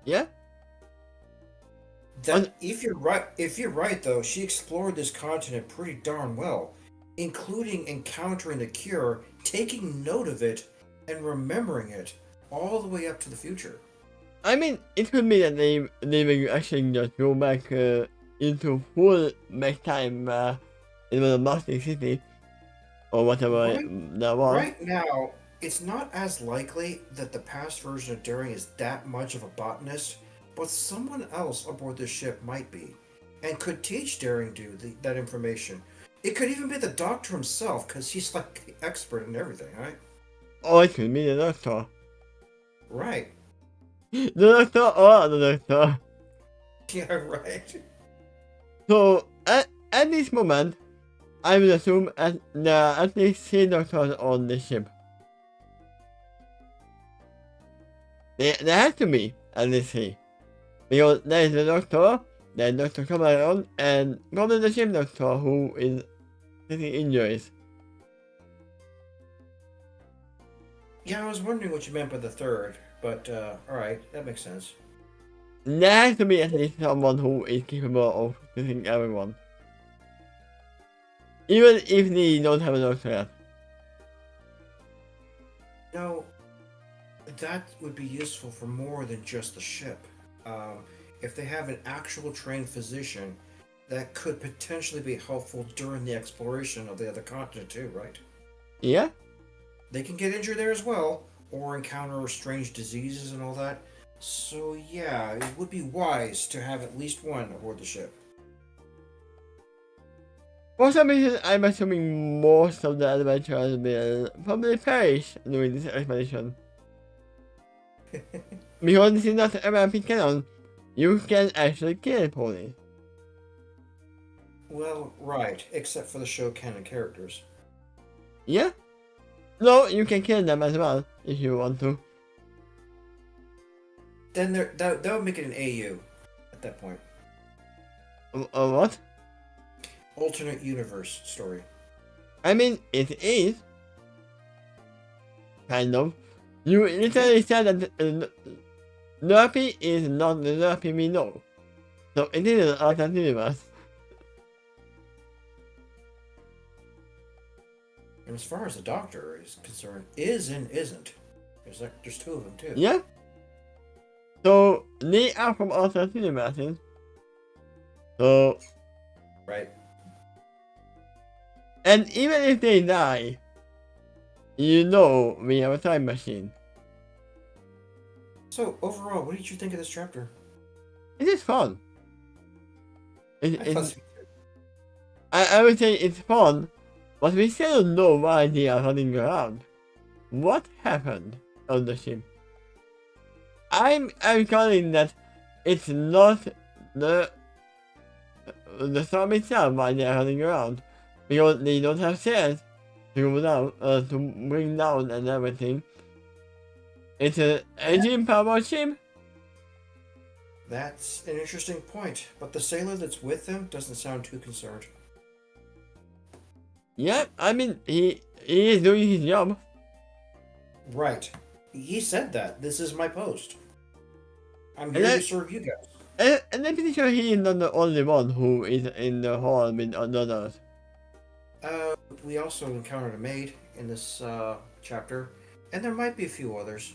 Yeah? If you're right though, she explored this continent pretty darn well, including encountering the cure, taking note of it, and remembering it all the way up to the future. I mean, it could be that they will actually just go back into full back time in the Master City or whatever that was. Right now, it's not as likely that the past version of Daring is that much of a botanist, but someone else aboard the ship might be, and could teach Daring Do that information. It could even be the Doctor himself, because he's like the expert in everything, right? Or it could be the Doctor. Right. The Doctor or the Doctor. Yeah, right. So, at this moment, I will assume there are at least 3 Doctors on the ship. There has to be at least 3. Because there is the Doctor, then Dr. Cameron, and probably the ship Doctor who is taking injuries. Yeah, I was wondering what you meant by the third, but alright, that makes sense. There has to be at least someone who is capable of fixing everyone. Even if they don't have a doctor yet. No, that would be useful for more than just the ship. If they have an actual trained physician, that could potentially be helpful during the exploration of the other continent too, right? Yeah? They can get injured there as well, or encounter strange diseases and all that. So yeah, it would be wise to have at least one aboard the ship. For some reason, I'm assuming most of the adventurers will probably perish during this expedition. Because this is not American canon, you can actually kill ponies. Well, right, except for the show canon characters. Yeah? No, you can kill them as well if you want to. Then that would make it an AU at that point. What? Alternate universe story. I mean, it is. Kind of. You literally said that Nerpy is not the Nerpy we know. So it is an alternate universe. And as far as the Doctor is concerned, is and isn't. There's two of them too. Yeah? So they are from alternate universes. So. Right. And even if they die, you know we have a time machine. So overall, what did you think of this chapter? It is fun. I I would say it's fun, but we still don't know why they are running around. What happened on the ship? I'm calling that it's not the storm itself why they are running around, because they don't have stairs to go down, to bring down and everything. It's an engine-powered ship. That's an interesting point, but the sailor that's with them doesn't sound too concerned. Yeah, I mean, he is doing his job. Right. He said that. This is my post. I'm here to serve you guys. And I'm pretty sure he is not the only one who is in the hall with others. We also encountered a maid in this chapter, and there might be a few others.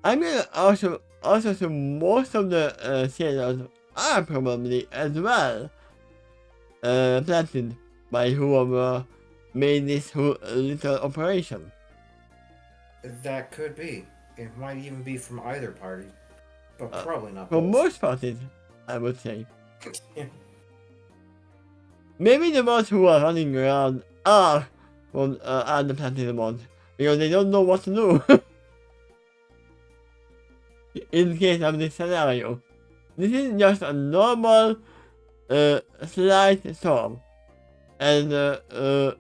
I'm gonna also assume most of the sailors are probably as well planted by whoever made this whole little operation. That could be. It might even be from either party, but probably not For both. most parties, I would say. Yeah. Maybe the ones who are running around are from the planted ones, because they don't know what to do. In case of this scenario. This is just a normal slight storm. And the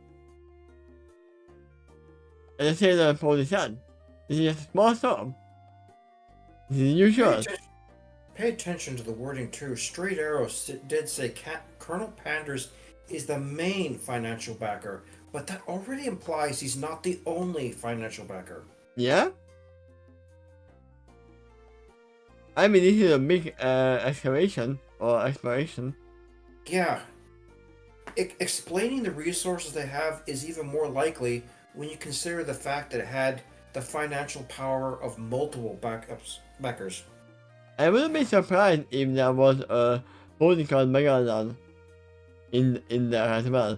sailor told his son, this is just a small storm. This is usual. Pay attention to the wording too. Straight Arrow did say Colonel Panders is the main financial backer, but that already implies he's not the only financial backer. Yeah? I mean, this is a big excavation or exploration. Yeah. Explaining the resources they have is even more likely when you consider the fact that it had the financial power of multiple backers. I wouldn't be surprised if there was a holding called Megalodon in there as well.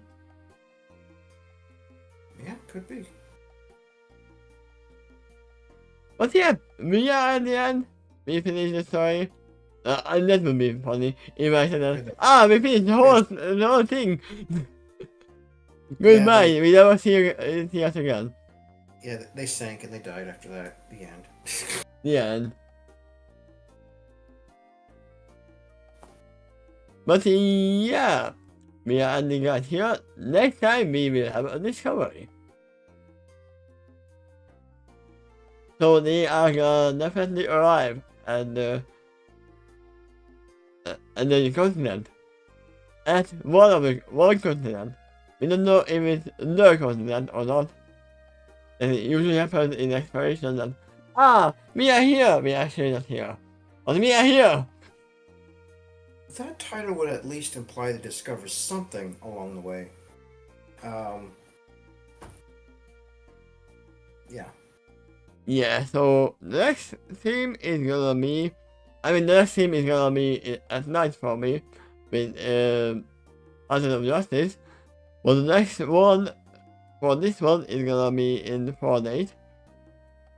Yeah, could be. But yeah, we are at the end. We finished the story. And that would be funny if I said that. We finished the whole thing. Goodbye. Yeah, we never see us again. Yeah, they sank and they died after that. The end. The end. But yeah, we are ending right here. Next time we will have a discovery. So they are definitely arrive at the continent. At one continent. We don't know if it's the continent or not. And it usually happens in exploration that we are here. We are actually not here. But we are here. That title would at least imply they discover something along the way. Yeah. Yeah, so the next theme is gonna be... the next theme is gonna be at night for me with Agent of Justice. But the next one for this one is gonna be in 4 days.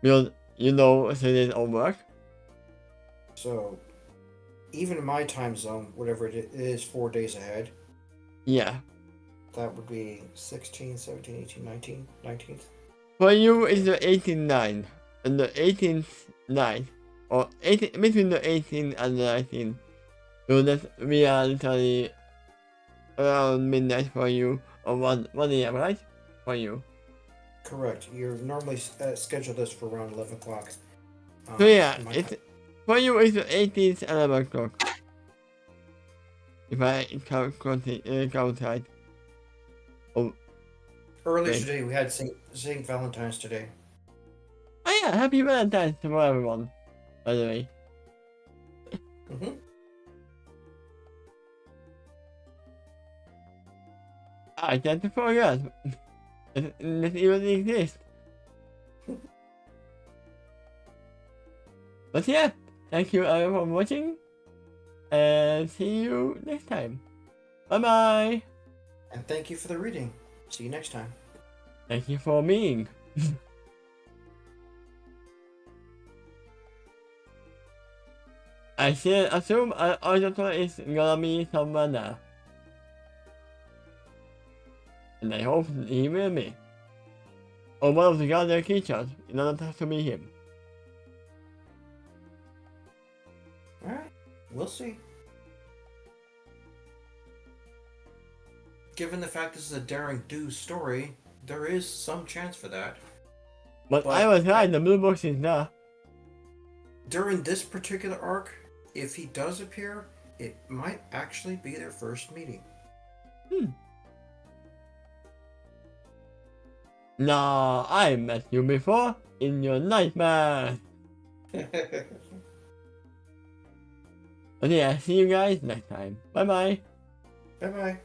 Because, 3 days of work. So, even in my time zone, whatever it is, 4 days ahead. Yeah. That would be 16, 17, 18, 19, 19th. For you, it's the 18-9. And the 18th night. Or 18, between the 18th and the 19th. So that we are literally around midnight for you, or 1 a.m., right? For you. Correct. You're normally scheduled this for around 11 o'clock. So yeah, in my it's time. for you it's 18th 11 o'clock. If I count right. Oh, Earlier okay. today, we had St. Valentine's today. Oh yeah, happy Valentine's to everyone, by the way. Mm-hmm. I can't forget. It even exists. But yeah, thank you everyone for watching, and see you next time. Bye bye. And thank you for the reading. See you next time. Thank you for being. I should assume an auditor is gonna be someone there. And I hope he will be. Or one of the other creatures, in order to be him. Alright, we'll see. Given the fact this is a daring do story, there is some chance for that. But I was right, the blue box is there. During this particular arc, if he does appear, it might actually be their first meeting. Nah, I met you before in your nightmare. But yeah, see you guys next time. Bye bye. Bye bye.